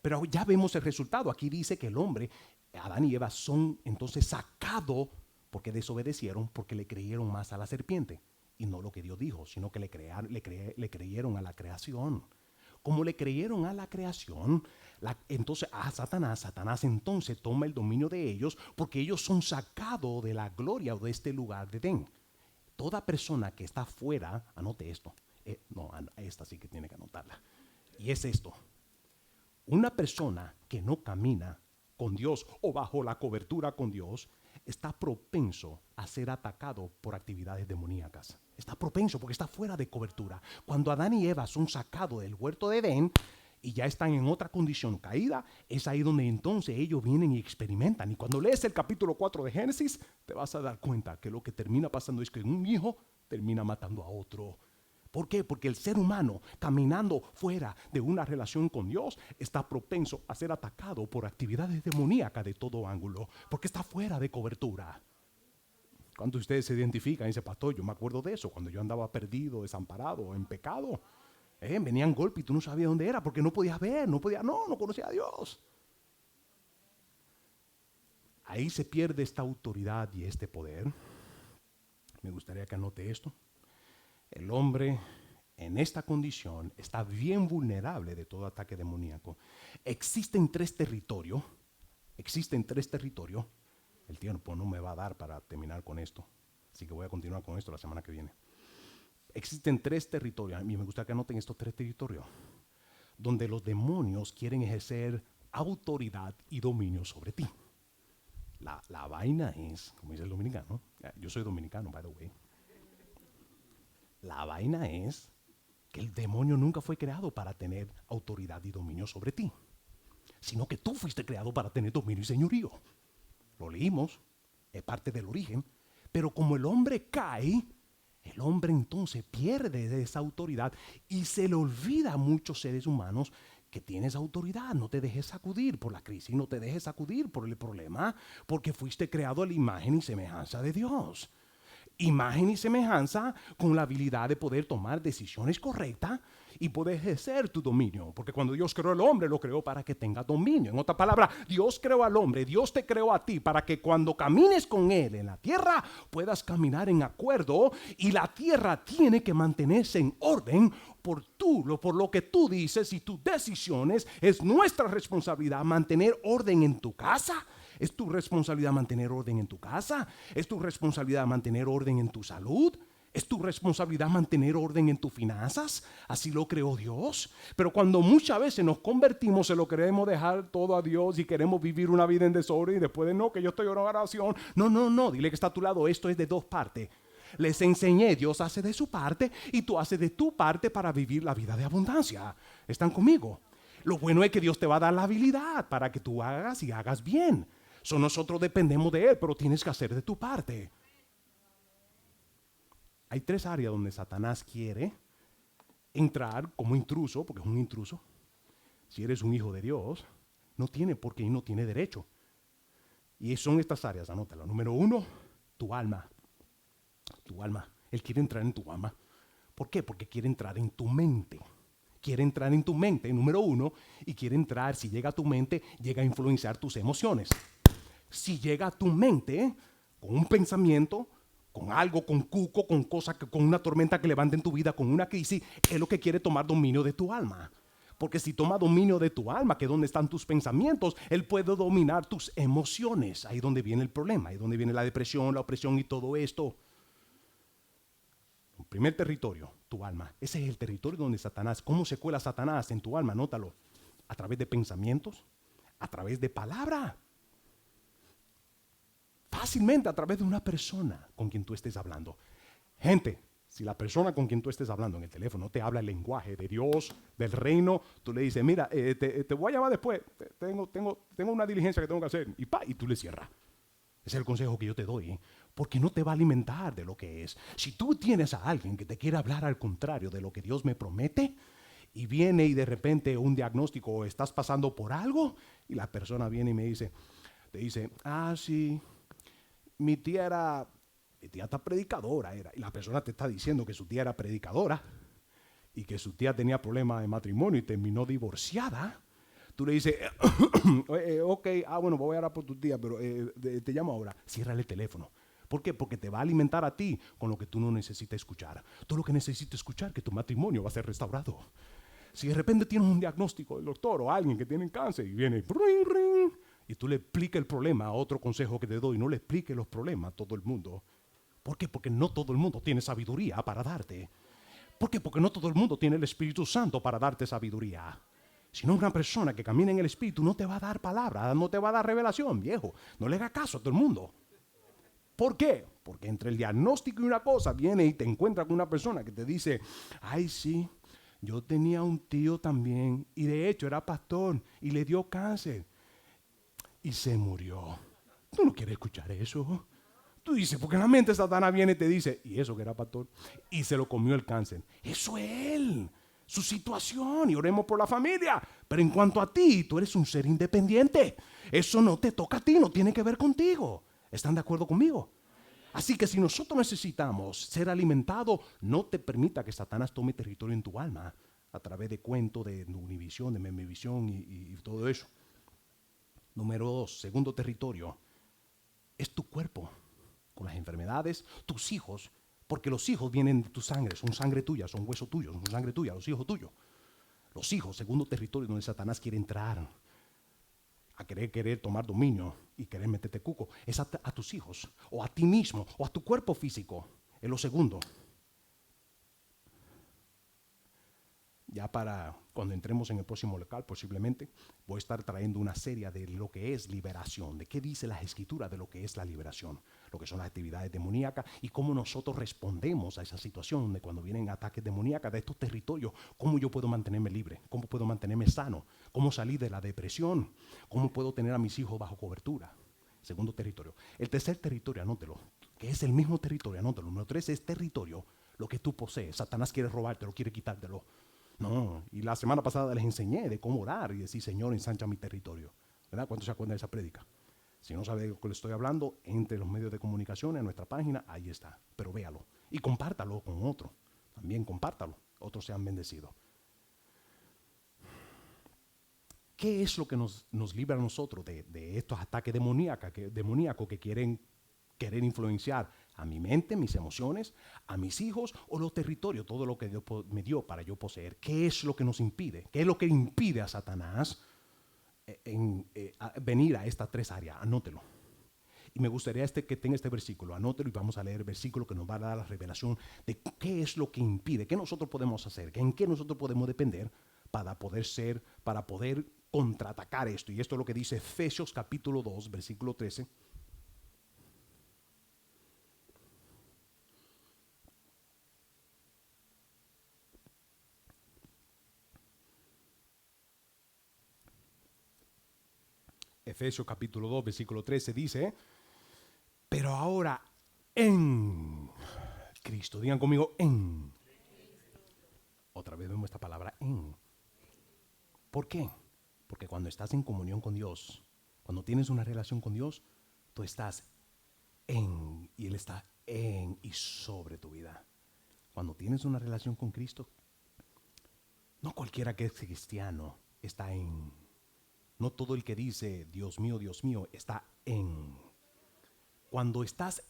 Pero ya vemos el resultado. Aquí dice que el hombre, Adán y Eva, son entonces sacados porque desobedecieron, porque le creyeron más a la serpiente. Y no lo que Dios dijo, sino que le creyeron a la creación. Como le creyeron a la creación, entonces a Satanás entonces toma el dominio de ellos porque ellos son sacados de la gloria o de este lugar de Edén. Toda persona que está fuera, anote esto, esta sí que tiene que anotarla, y es esto: una persona que no camina con Dios o bajo la cobertura con Dios está propenso a ser atacado por actividades demoníacas. Está propenso porque está fuera de cobertura. Cuando Adán y Eva son sacados del huerto de Edén y ya están en otra condición caída, es ahí donde entonces ellos vienen y experimentan. Y cuando lees el capítulo 4 de Génesis, te vas a dar cuenta que lo que termina pasando es que un hijo termina matando a otro. ¿Por qué? Porque el ser humano, caminando fuera de una relación con Dios, está propenso a ser atacado por actividades demoníacas de todo ángulo, porque está fuera de cobertura. ¿Cuántos de ustedes se identifican? Dice, pastor, yo me acuerdo de eso, cuando yo andaba perdido, desamparado, en pecado. Venían golpes y tú no sabías dónde era, porque no podías ver, no conocía a Dios. Ahí se pierde esta autoridad y este poder. Me gustaría que anote esto. El hombre en esta condición está bien vulnerable de todo ataque demoníaco. Existen tres territorios. El tiempo no me va a dar para terminar con esto, así que voy a continuar con esto la semana que viene. Existen tres territorios, a mí me gusta que anoten estos tres territorios, donde los demonios quieren ejercer autoridad y dominio sobre ti. La vaina es, como dice el dominicano, yo soy dominicano, by the way. La vaina es que el demonio nunca fue creado para tener autoridad y dominio sobre ti, sino que tú fuiste creado para tener dominio y señorío. Lo leímos, es parte del origen, pero como el hombre cae, el hombre entonces pierde esa autoridad y se le olvida a muchos seres humanos que tienes autoridad. No te dejes sacudir por la crisis, no te dejes sacudir por el problema, porque fuiste creado a la imagen y semejanza de Dios. Imagen y semejanza con la habilidad de poder tomar decisiones correctas y poder ejercer tu dominio. Porque cuando Dios creó al hombre, lo creó para que tenga dominio. En otra palabra, Dios creó al hombre, Dios te creó a ti para que cuando camines con Él en la tierra, puedas caminar en acuerdo, y la tierra tiene que mantenerse en orden por lo que tú dices y tus decisiones. Es nuestra responsabilidad mantener orden en tu casa. Es tu responsabilidad mantener orden en tu casa. Es tu responsabilidad mantener orden en tu salud. Es tu responsabilidad mantener orden en tus finanzas. Así lo creó Dios. Pero cuando muchas veces nos convertimos, se lo queremos dejar todo a Dios y queremos vivir una vida en desorden y después de no, que yo estoy en oración. No. Dile que está a tu lado. Esto es de dos partes. Les enseñé, Dios hace de su parte y tú haces de tu parte para vivir la vida de abundancia. ¿Están conmigo? Lo bueno es que Dios te va a dar la habilidad para que tú hagas y hagas bien. Nosotros dependemos de Él, pero tienes que hacer de tu parte. Hay tres áreas donde Satanás quiere entrar como intruso, porque es un intruso. Si eres un hijo de Dios, no tiene por qué y no tiene derecho. Y son estas áreas, anótalo. Número 1, tu alma. Tu alma. Él quiere entrar en tu alma. ¿Por qué? Porque quiere entrar en tu mente. Quiere entrar en tu mente, número 1, y quiere entrar, si llega a tu mente, llega a influenciar tus emociones. Si llega a tu mente con un pensamiento, con algo, con cuco, con cosas, con una tormenta que levanta en tu vida, con una crisis, es lo que quiere tomar dominio de tu alma. Porque si toma dominio de tu alma, que es donde están tus pensamientos, él puede dominar tus emociones. Ahí es donde viene el problema, ahí es donde viene la depresión, la opresión y todo esto. El primer territorio, tu alma. Ese es el territorio donde Satanás, ¿cómo se cuela Satanás en tu alma? Anótalo. A través de pensamientos, a través de palabra. Fácilmente a través de una persona con quien tú estés hablando. Gente, si la persona con quien tú estés hablando en el teléfono no te habla el lenguaje de Dios, del reino, tú le dices, mira, te voy a llamar después, tengo una diligencia que tengo que hacer, y tú le cierras. Ese es el consejo que yo te doy, porque no te va a alimentar de lo que es. Si tú tienes a alguien que te quiere hablar al contrario de lo que Dios me promete, y viene y de repente un diagnóstico, o estás pasando por algo, y la persona viene y te dice, sí, mi tía está predicadora, y la persona te está diciendo que su tía era predicadora y que su tía tenía problemas de matrimonio y terminó divorciada. Tú le dices, ok, bueno, voy a orar por tu tía, pero te llamo ahora. Ciérrale el teléfono. ¿Por qué? Porque te va a alimentar a ti con lo que tú no necesitas escuchar. Tú lo que necesitas escuchar es que tu matrimonio va a ser restaurado. Si de repente tienes un diagnóstico del doctor o alguien que tiene cáncer y viene y tú le explicas el problema a otro consejo que te doy, no le expliques los problemas a todo el mundo. ¿Por qué? Porque no todo el mundo tiene sabiduría para darte. ¿Por qué? Porque no todo el mundo tiene el Espíritu Santo para darte sabiduría. Si no, una persona que camina en el Espíritu no te va a dar palabra, no te va a dar revelación, viejo. No le hagas caso a todo el mundo. ¿Por qué? Porque entre el diagnóstico y una cosa viene y te encuentras con una persona que te dice, sí, Yo tenía un tío también y de hecho era pastor y le dio cáncer y se murió. ¿Tú no quieres escuchar eso? Tú dices, porque en la mente Satanás viene y te dice, y eso que era pastor, y se lo comió el cáncer. Eso es él, su situación, y oremos por la familia. Pero en cuanto a ti, tú eres un ser independiente. Eso no te toca a ti, no tiene que ver contigo. ¿Están de acuerdo conmigo? Así que si nosotros necesitamos ser alimentados, no te permita que Satanás tome territorio en tu alma a través de cuentos de Univisión, de Memivisión y todo eso. Número 2, segundo territorio, es tu cuerpo con las enfermedades, tus hijos, porque los hijos vienen de tu sangre, son sangre tuya, son hueso tuyo, son sangre tuya, los hijos tuyos. Los hijos, segundo territorio donde Satanás quiere entrar a querer tomar dominio y querer meterte cuco, es a tus hijos, o a ti mismo, o a tu cuerpo físico. Es lo segundo. Ya para cuando entremos en el próximo local, posiblemente, voy a estar trayendo una serie de lo que es liberación, de qué dice las escrituras de lo que es la liberación, lo que son las actividades demoníacas y cómo nosotros respondemos a esa situación de cuando vienen ataques demoníacos de estos territorios, cómo yo puedo mantenerme libre, cómo puedo mantenerme sano, cómo salir de la depresión, cómo puedo tener a mis hijos bajo cobertura. Segundo territorio. El tercer territorio, anótelo, que es el mismo territorio, anótelo. Número 3 es territorio, lo que tú posees. Satanás quiere robártelo, quiere quitártelo. No, y la semana pasada les enseñé de cómo orar y decir, Señor, ensancha mi territorio. ¿Verdad? ¿Cuántos se acuerdan de esa prédica? Si no sabe de lo que le estoy hablando, entre los medios de comunicación, en nuestra página, ahí está. Pero véalo y compártalo con otro. También compártalo. Otros sean bendecidos. ¿Qué es lo que nos libra a nosotros de estos ataques demoníacos que quieren influenciar a mi mente, mis emociones, a mis hijos o los territorios, todo lo que Dios me dio para yo poseer? ¿Qué es lo que nos impide? ¿Qué es lo que impide a Satanás venir a estas tres áreas? Anótelo. Y me gustaría que tenga este versículo, anótelo y vamos a leer el versículo que nos va a dar la revelación de qué es lo que impide, qué nosotros podemos hacer, en qué nosotros podemos depender para poder contraatacar esto. Y esto es lo que dice Efesios capítulo 2, versículo 13. Efesios capítulo 2, versículo 13 dice, pero ahora en Cristo, digan conmigo en. Otra vez vemos esta palabra en. ¿Por qué? Porque cuando estás en comunión con Dios, cuando tienes una relación con Dios, tú estás en y Él está en y sobre tu vida. Cuando tienes una relación con Cristo, no cualquiera que es cristiano está en. No todo el que dice Dios mío, está en. Cuando estás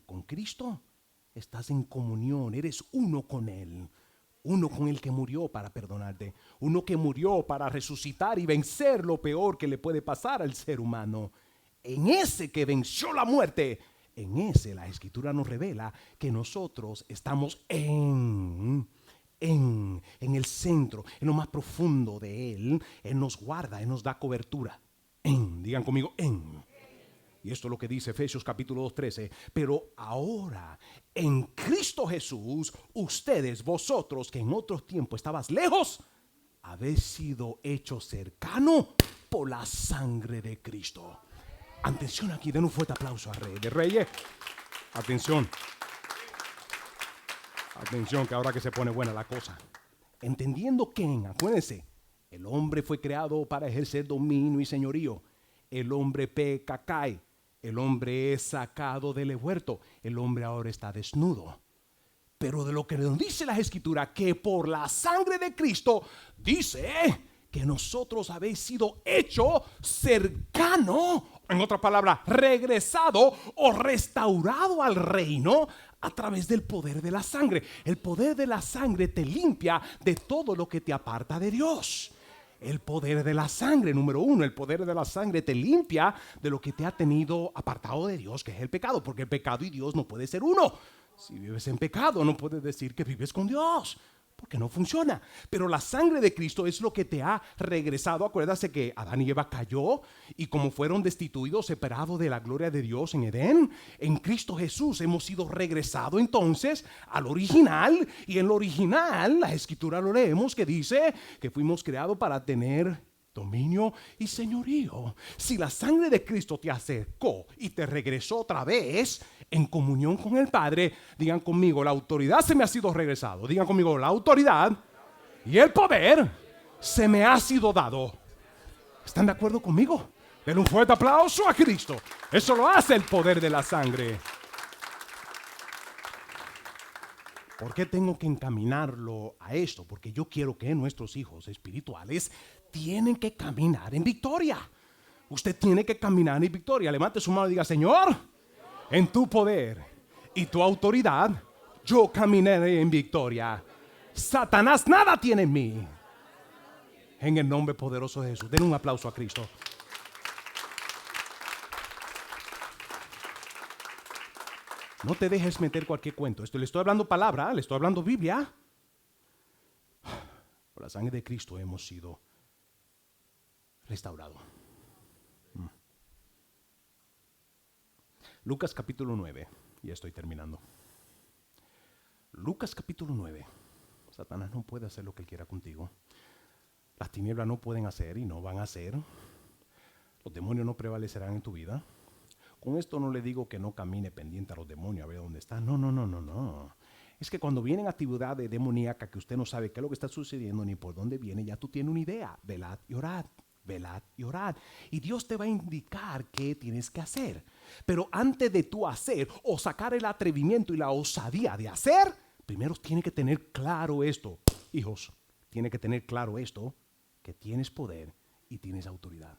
con Cristo, estás en comunión, eres uno con Él. Uno con el que murió para perdonarte. Uno que murió para resucitar y vencer lo peor que le puede pasar al ser humano. En ese que venció la muerte, en ese la Escritura nos revela que nosotros estamos en el centro, en lo más profundo de Él. Él nos guarda, Él nos da cobertura. Digan conmigo, en. Y esto es lo que dice Efesios capítulo 2, 13. Pero ahora, en Cristo Jesús, vosotros que en otros tiempos estabas lejos, habéis sido hechos cercanos por la sangre de Cristo. Atención aquí, den un fuerte aplauso al Rey de Reyes. Atención. Atención, que ahora que se pone buena la cosa. Entendiendo que, acuérdense, el hombre fue creado para ejercer dominio y señorío. El hombre peca, cae. El hombre es sacado del huerto. El hombre ahora está desnudo. Pero de lo que nos dice la Escritura, que por la sangre de Cristo, dice que nosotros habéis sido hechos cercano, en otra palabra, regresado o restaurado al reino a través del poder de la sangre. El poder de la sangre te limpia de todo lo que te aparta de Dios. El poder de la sangre, número 1, el poder de la sangre te limpia de lo que te ha tenido apartado de Dios, que es el pecado, porque el pecado y Dios no puede ser uno. Si vives en pecado, no puedes decir que vives con Dios, porque no funciona. Pero la sangre de Cristo es lo que te ha regresado. Acuérdate que Adán y Eva cayó y como fueron destituidos, separados de la gloria de Dios en Edén, en Cristo Jesús hemos sido regresados entonces al original. Y en lo original, la escritura lo leemos que dice que fuimos creados para tener dominio y señorío. Si la sangre de Cristo te acercó y te regresó otra vez en comunión con el Padre, digan conmigo, la autoridad se me ha sido regresado. Digan conmigo, la autoridad y el poder se me ha sido dado. ¿Están de acuerdo conmigo? Denle un fuerte aplauso a Cristo. Eso lo hace el poder de la sangre. ¿Por qué tengo que encaminarlo a esto? Porque yo quiero que nuestros hijos espirituales tienen que caminar en victoria. Usted tiene que caminar en victoria. Levante su mano y diga, Señor, en tu poder y tu autoridad, yo caminaré en victoria. Satanás nada tiene en mí. En el nombre poderoso de Jesús. Den un aplauso a Cristo. No te dejes meter cualquier cuento. Esto le estoy hablando palabra, le estoy hablando Biblia. Por la sangre de Cristo hemos sido restaurados. Lucas capítulo 9. Ya estoy terminando. Lucas capítulo 9. Satanás no puede hacer lo que él quiera contigo. Las tinieblas no pueden hacer y no van a hacer. Los demonios no prevalecerán en tu vida. Con esto no le digo que no camine pendiente a los demonios a ver dónde están. No. Es que cuando vienen actividades demoníacas que usted no sabe qué es lo que está sucediendo ni por dónde viene, ya tú tienes una idea. Velad y orad. Velad y orad. Y Dios te va a indicar qué tienes que hacer. Pero antes de tú hacer o sacar el atrevimiento y la osadía de hacer, primero tiene que tener claro esto. Hijos, tiene que tener claro esto, que tienes poder y tienes autoridad.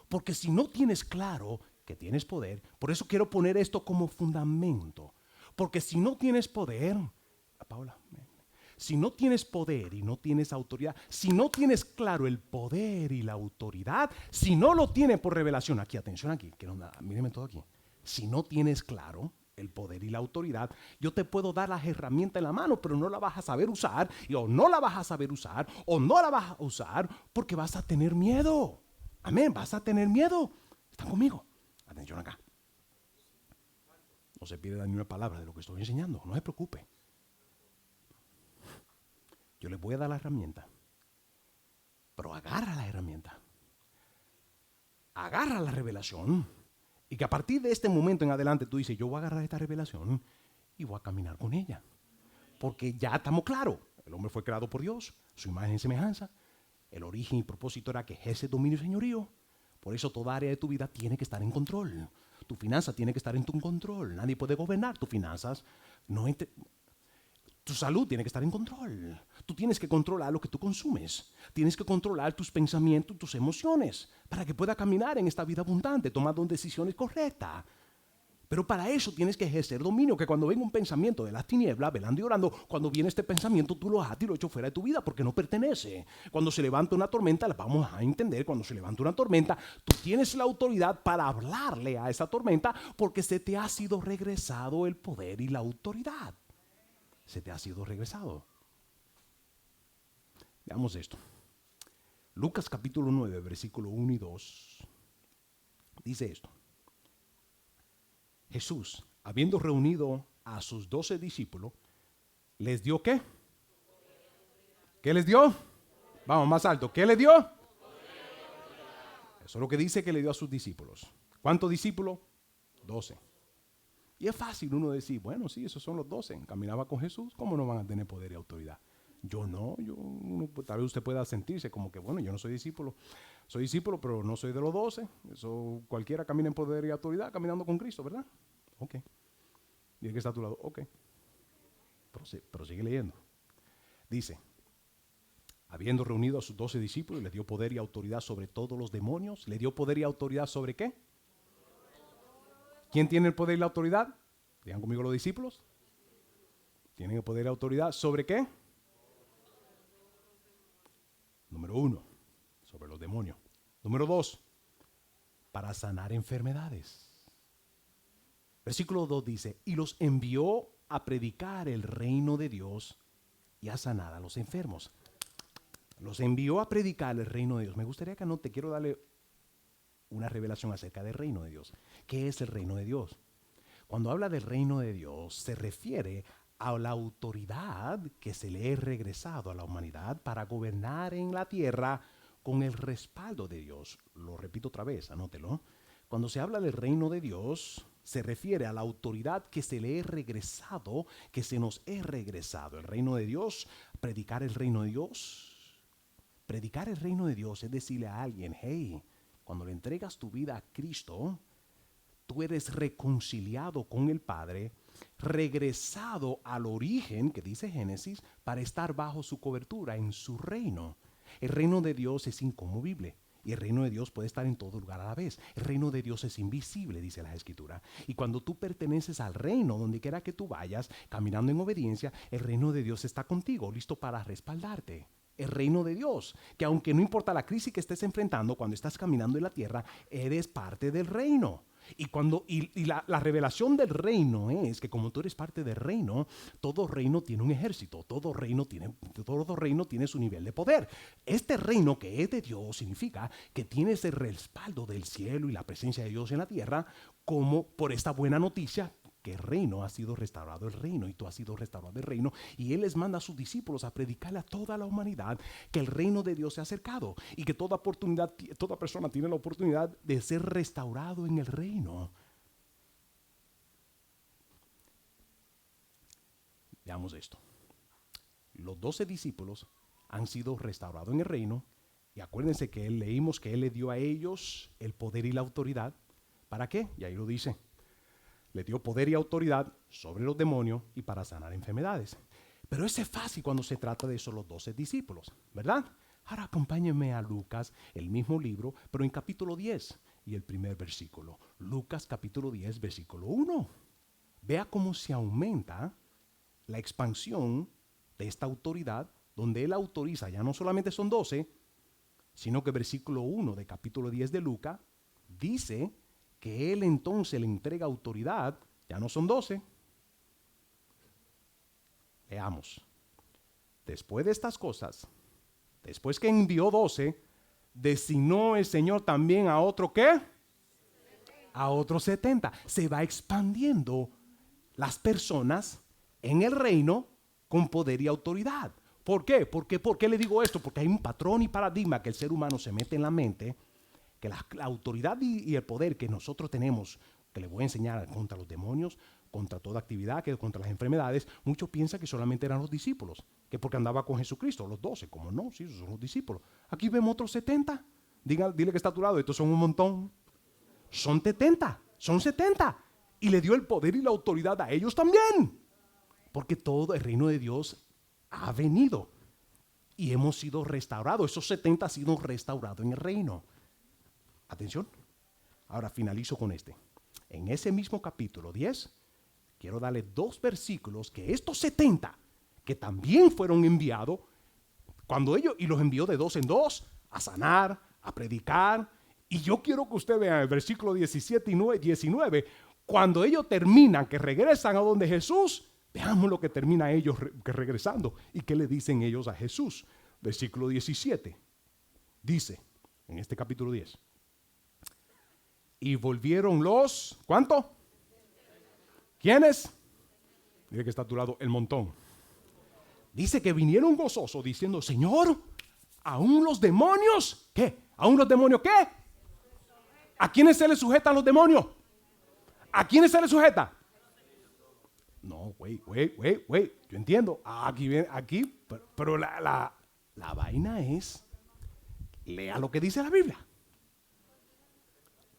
Porque si no tienes claro que tienes poder, por eso quiero poner esto como fundamento. Porque si no tienes poder, Paula, si no tienes poder y no tienes autoridad, si no tienes claro el poder y la autoridad, si no lo tienes por revelación, aquí, atención aquí, que no, mírenme todo aquí. Si no tienes claro el poder y la autoridad, yo te puedo dar las herramientas en la mano, pero no la vas a saber usar, o no la vas a saber usar, o no la vas a usar porque vas a tener miedo. Amén, vas a tener miedo. ¿Están conmigo? Atención acá. No se pierda ni una palabra de lo que estoy enseñando, no se preocupe. Yo les voy a dar la herramienta, pero agarra la herramienta. Agarra la revelación y que a partir de este momento en adelante tú dices, yo voy a agarrar esta revelación y voy a caminar con ella. Porque ya estamos claros, el hombre fue creado por Dios, su imagen y semejanza. El origen y propósito era que ejerce dominio y señorío. Por eso toda área de tu vida tiene que estar en control. Tu finanza tiene que estar en tu control. Nadie puede gobernar tus finanzas. Tu salud tiene que estar en control. Tú tienes que controlar lo que tú consumes. Tienes que controlar tus pensamientos, tus emociones, para que puedas caminar en esta vida abundante, tomando decisiones correctas. Pero para eso tienes que ejercer dominio, que cuando venga un pensamiento de las tinieblas, velando y orando, cuando viene este pensamiento, tú lo has y lo echas fuera de tu vida porque no pertenece. Cuando se levanta una tormenta, la vamos a entender, cuando se levanta una tormenta, tú tienes la autoridad para hablarle a esa tormenta porque se te ha sido regresado el poder y la autoridad. Se te ha sido regresado. Veamos esto. Lucas capítulo 9, versículo 1 y 2. Dice esto. Jesús, habiendo reunido a sus 12 discípulos, ¿les dio qué? ¿Qué les dio? Vamos, más alto. ¿Qué les dio? Eso es lo que dice que le dio a sus discípulos. ¿Cuántos discípulos? 12. Y es fácil uno decir, bueno, sí, esos son los 12. Caminaba con Jesús, ¿cómo no van a tener poder y autoridad? Yo no, tal vez usted pueda sentirse como que, bueno, yo no soy discípulo. Soy discípulo, pero no soy de los 12. Eso cualquiera camina en poder y autoridad caminando con Cristo, ¿verdad? Ok. Y el que está a tu lado, ok. Pero sigue leyendo. Dice, habiendo reunido a sus 12 discípulos, le dio poder y autoridad sobre todos los demonios. ¿Le dio poder y autoridad sobre qué? ¿Quién tiene el poder y la autoridad? Digan conmigo los discípulos. ¿Tienen el poder y la autoridad sobre qué? Número 1, sobre los demonios. Número 2, para sanar enfermedades. Versículo 2 dice, y los envió a predicar el reino de Dios y a sanar a los enfermos. Los envió a predicar el reino de Dios. Me gustaría que anote, quiero darle una revelación acerca del reino de Dios. ¿Qué es el reino de Dios? Cuando habla del reino de Dios, se refiere a la autoridad que se le ha regresado a la humanidad para gobernar en la tierra con el respaldo de Dios. Lo repito otra vez, anótelo. Cuando se habla del reino de Dios, se refiere a la autoridad que se le ha regresado, que se nos ha regresado. El reino de Dios, predicar el reino de Dios. Predicar el reino de Dios es decirle a alguien, hey, cuando le entregas tu vida a Cristo, tú eres reconciliado con el Padre, regresado al origen, que dice Génesis, para estar bajo su cobertura en su reino. El reino de Dios es inconmovible. Y el reino de Dios puede estar en todo lugar a la vez. El reino de Dios es invisible, dice la Escritura. Y cuando tú perteneces al reino, donde quiera que tú vayas, caminando en obediencia, el reino de Dios está contigo, listo para respaldarte. El reino de Dios, que aunque no importa la crisis que estés enfrentando, cuando estás caminando en la tierra, eres parte del reino. Y la revelación del reino es que como tú eres parte del reino, todo reino tiene un ejército, todo reino tiene su nivel de poder. Este reino que es de Dios significa que tienes el respaldo del cielo y la presencia de Dios en la tierra, como por esta buena noticia que el reino ha sido restaurado, el reino, y tú has sido restaurado el reino, y Él les manda a sus discípulos a predicarle a toda la humanidad que el reino de Dios se ha acercado y que toda persona tiene la oportunidad de ser restaurado en el reino. Veamos esto. Los 12 discípulos han sido restaurados en el reino, y acuérdense que leímos que Él le dio a ellos el poder y la autoridad. ¿Para qué? Y ahí lo dice. Le dio poder y autoridad sobre los demonios y para sanar enfermedades. Pero eso es fácil cuando se trata de esos los 12 discípulos, ¿verdad? Ahora acompáñenme a Lucas, el mismo libro, pero en capítulo 10 y el primer versículo. Lucas capítulo 10, versículo 1. Vea cómo se aumenta la expansión de esta autoridad, donde Él autoriza, ya no solamente son 12, sino que versículo 1 de capítulo 10 de Lucas dice que Él entonces le entrega autoridad, ya no son 12. Veamos. Después de estas cosas, después que envió 12, designó el Señor también a otro ¿qué? A otros 70. Se va expandiendo las personas en el reino con poder y autoridad. ¿Por qué? ¿Por qué le digo esto? Porque hay un patrón y paradigma que el ser humano se mete en la mente, que la autoridad y el poder que nosotros tenemos, que le voy a enseñar contra los demonios, contra toda actividad, que contra las enfermedades, muchos piensan que solamente eran los discípulos, que porque andaba con Jesucristo, los 12, como no, sí, esos son los discípulos. Aquí vemos otros 70. Dile que está a tu lado, estos son un montón. Son 70, son 70. Y le dio el poder y la autoridad a ellos también. Porque todo el reino de Dios ha venido y hemos sido restaurados. Esos 70 han sido restaurados en el reino. Atención. Ahora finalizo con este. En ese mismo capítulo 10, quiero darle 2 versículos que estos 70, que también fueron enviados, cuando ellos, y los envió de 2 en 2, a sanar, a predicar. Y yo quiero que usted vea el versículo 17 y 19, cuando ellos terminan, que regresan a donde Jesús, veamos lo que termina ellos regresando y qué le dicen ellos a Jesús. Versículo 17, dice, en este capítulo 10, y volvieron los, ¿cuánto? ¿Quiénes? Dile que está a tu lado, el montón. Dice que vinieron gozosos diciendo, Señor, ¿aún los demonios? ¿Qué? ¿Aún los demonios qué? ¿A quiénes se les sujetan los demonios? ¿A quiénes se les sujeta? No, wait. Yo entiendo. Aquí, pero la vaina es, lea lo que dice la Biblia.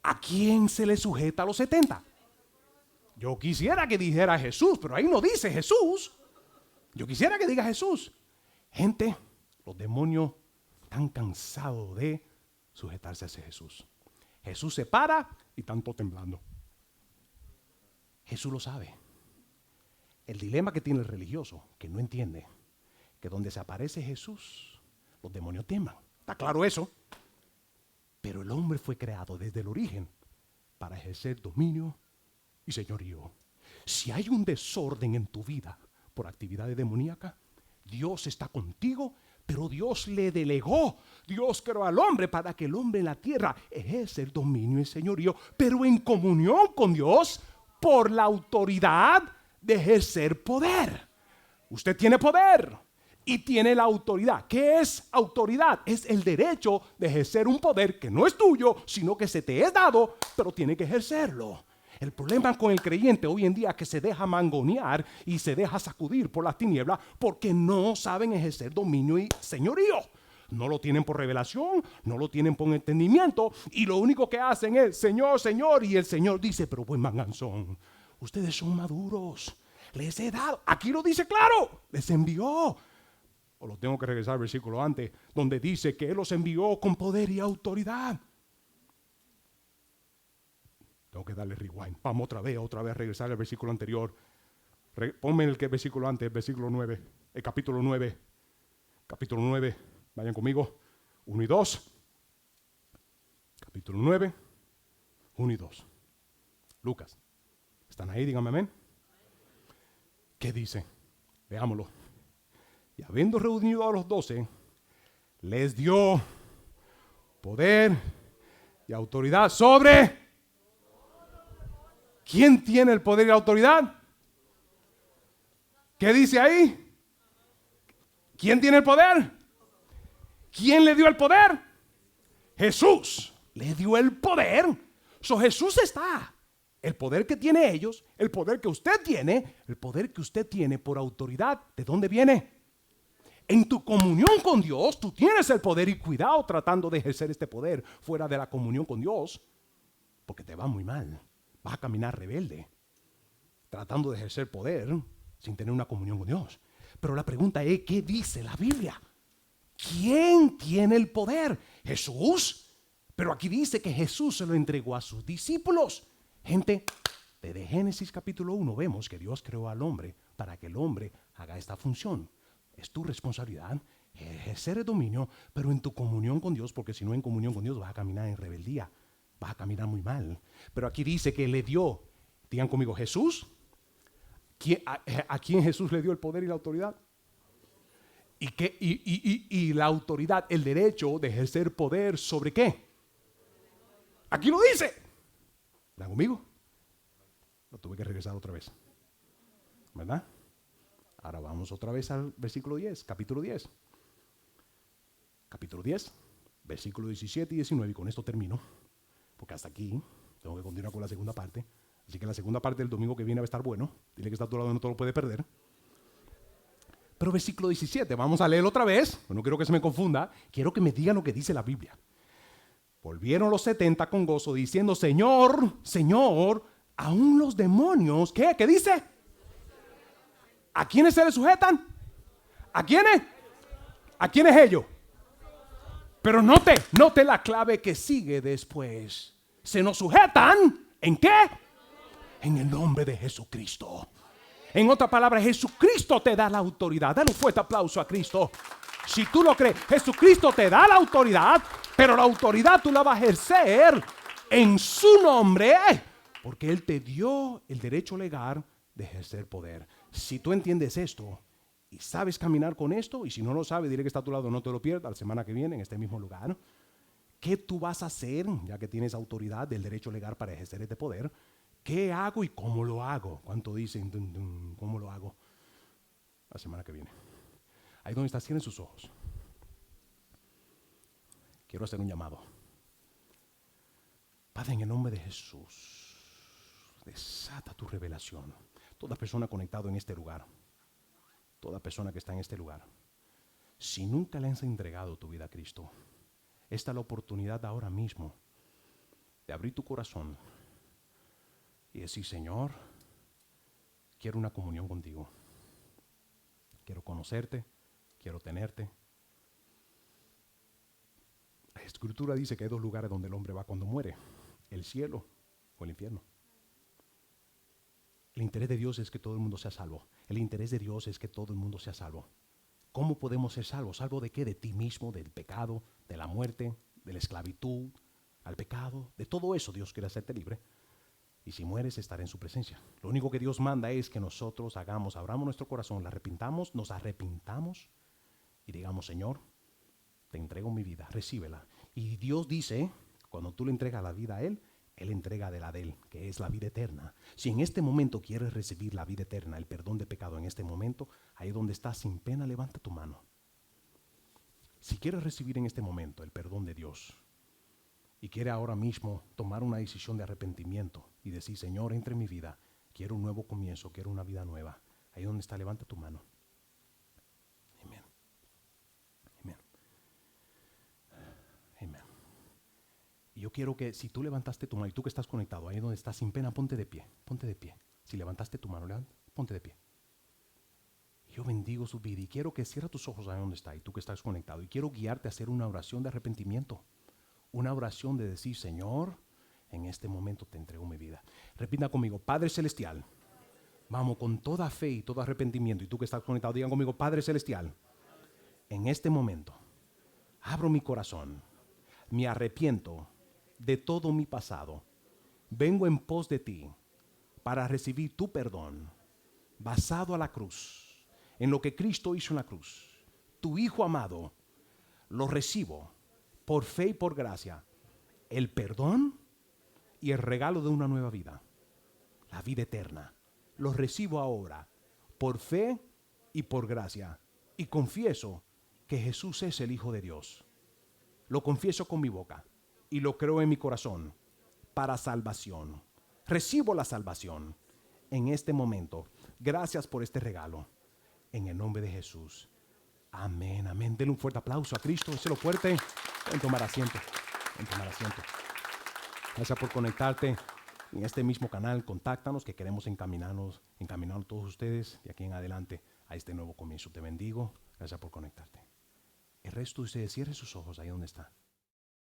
¿A quién se le sujeta a los 70? Yo quisiera que dijera Jesús, pero ahí no dice Jesús. Yo quisiera que diga Jesús. Gente, los demonios están cansados de sujetarse a ese Jesús. Jesús se para y están todos temblando. Jesús lo sabe. El dilema que tiene el religioso, que no entiende, que donde se aparece Jesús, los demonios tiemblan. Está claro eso. Pero el hombre fue creado desde el origen para ejercer dominio y señorío. Si hay un desorden en tu vida por actividades demoníacas, Dios está contigo, pero Dios le delegó. Dios creó al hombre para que el hombre en la tierra ejerza el dominio y el señorío, pero en comunión con Dios por la autoridad de ejercer poder. Usted tiene poder y tiene la autoridad. ¿Qué es autoridad? Es el derecho de ejercer un poder que no es tuyo, sino que se te es dado, pero tiene que ejercerlo. El problema con el creyente hoy en día es que se deja mangonear y se deja sacudir por las tinieblas porque no saben ejercer dominio y señorío. No lo tienen por revelación, no lo tienen por entendimiento, y lo único que hacen es Señor, Señor, y el Señor dice, pero buen manganzón, ustedes son maduros, les he dado, aquí lo dice claro, les envió. O lo tengo que regresar al versículo antes, donde dice que Él los envió con poder y autoridad. Tengo que darle rewind. Vamos otra vez a regresar al versículo anterior. Ponme el versículo antes, el versículo 9, el capítulo 9. Capítulo 9, vayan conmigo, 1 y 2. Capítulo 9, 1 y 2. Lucas, ¿están ahí? Díganme amén. ¿Qué dice? Veámoslo. Y habiendo reunido a los 12, les dio poder y autoridad sobre... ¿Quién tiene el poder y la autoridad? ¿Qué dice ahí? ¿Quién tiene el poder? ¿Quién le dio el poder? Jesús le dio el poder. Jesús está. El poder que tiene ellos, el poder que usted tiene, el poder que usted tiene por autoridad, ¿de dónde viene? En tu comunión con Dios, tú tienes el poder, y cuidado tratando de ejercer este poder fuera de la comunión con Dios, porque te va muy mal. Vas a caminar rebelde, tratando de ejercer poder sin tener una comunión con Dios. Pero la pregunta es, ¿qué dice la Biblia? ¿Quién tiene el poder? ¿Jesús? Pero aquí dice que Jesús se lo entregó a sus discípulos. Gente, desde Génesis capítulo 1 vemos que Dios creó al hombre para que el hombre haga esta función. Es tu responsabilidad ejercer el dominio, pero en tu comunión con Dios, porque si no en comunión con Dios vas a caminar en rebeldía. Vas a caminar muy mal. Pero aquí dice que le dio, digan conmigo, Jesús. ¿A quién Jesús le dio el poder y la autoridad? Y la autoridad, el derecho de ejercer poder ¿sobre qué? Aquí lo dice. ¿Están conmigo? Lo tuve que regresar otra vez, ¿verdad? Ahora vamos otra vez al versículo 10, capítulo 10. Capítulo 10, versículo 17 y 19, y con esto termino. Porque hasta aquí tengo que continuar con la segunda parte. Así que la segunda parte del domingo que viene va a estar bueno. Dile que está a tu lado, no te lo puede perder. Pero versículo 17, vamos a leerlo otra vez. No quiero que se me confunda. Quiero que me digan lo que dice la Biblia. Volvieron los 70 con gozo diciendo, Señor, Señor, aún los demonios, ¿qué? ¿Qué dice? ¿A quiénes se les sujetan? ¿A quiénes? ¿A quiénes ellos? Pero note la clave que sigue después. Se nos sujetan, ¿en qué? En el nombre de Jesucristo. En otras palabras, Jesucristo te da la autoridad. Dale un fuerte aplauso a Cristo. Si tú lo crees, Jesucristo te da la autoridad, pero la autoridad tú la vas a ejercer en su nombre, porque Él te dio el derecho legal de ejercer poder. Si tú entiendes esto y sabes caminar con esto, y si no lo sabes, dile que está a tu lado, no te lo pierdas, la semana que viene en este mismo lugar. ¿Qué tú vas a hacer, ya que tienes autoridad del derecho legal para ejercer este poder? ¿Qué hago y cómo lo hago? ¿Cuánto dicen? ¿Cómo lo hago? La semana que viene. Ahí donde estás, cierren sus ojos. Quiero hacer un llamado. Padre, en el nombre de Jesús, desata tu revelación. Toda persona conectada en este lugar, toda persona que está en este lugar, si nunca le has entregado tu vida a Cristo, esta es la oportunidad ahora mismo de abrir tu corazón y decir, Señor, quiero una comunión contigo. Quiero conocerte, quiero tenerte. La Escritura dice que hay dos lugares donde el hombre va cuando muere, el cielo o el infierno. El interés de Dios es que todo el mundo sea salvo. El interés de Dios es que todo el mundo sea salvo. ¿Cómo podemos ser salvos? ¿Salvo de qué? De ti mismo, del pecado, de la muerte, de la esclavitud, al pecado. De todo eso Dios quiere hacerte libre. Y si mueres, estaré en su presencia. Lo único que Dios manda es que nosotros abramos nuestro corazón, nos arrepintamos y digamos, Señor, te entrego mi vida, recíbela. Y Dios dice, cuando tú le entregas la vida a Él entrega de la de Él, que es la vida eterna. Si en este momento quieres recibir la vida eterna, el perdón de pecado en este momento, ahí donde estás sin pena, levanta tu mano. Si quieres recibir en este momento el perdón de Dios y quieres ahora mismo tomar una decisión de arrepentimiento y decir, Señor, entre en mi vida, quiero un nuevo comienzo, quiero una vida nueva, ahí donde está, levanta tu mano. Amén. Amén. Amén. Y yo quiero que si tú levantaste tu mano y tú que estás conectado, ahí donde estás sin pena, ponte de pie, ponte de pie. Si levantaste tu mano, ponte de pie. Yo bendigo su vida y quiero que cierres tus ojos ahí donde está y tú que estás conectado. Y quiero guiarte a hacer una oración de arrepentimiento. Una oración de decir, Señor, en este momento te entrego mi vida. Repita conmigo, Padre Celestial. Vamos, con toda fe y todo arrepentimiento. Y tú que estás conectado, digan conmigo, Padre Celestial. En este momento, abro mi corazón. Me arrepiento de todo mi pasado. Vengo en pos de ti para recibir tu perdón basado a la cruz, en lo que Cristo hizo en la cruz. Tu Hijo amado, lo recibo por fe y por gracia, el perdón y el regalo de una nueva vida, la vida eterna. Lo recibo ahora por fe y por gracia y confieso que Jesús es el Hijo de Dios. Lo confieso con mi boca y lo creo en mi corazón para salvación. Recibo la salvación en este momento. Gracias por este regalo. En el nombre de Jesús. Amén, amén. Denle un fuerte aplauso a Cristo. Déselo fuerte. Pueden tomar asiento. Pueden tomar asiento. Gracias por conectarte en este mismo canal. Contáctanos que queremos encaminarnos a todos ustedes de aquí en adelante a este nuevo comienzo. Te bendigo. Gracias por conectarte. El resto de ustedes, cierre sus ojos ahí donde está.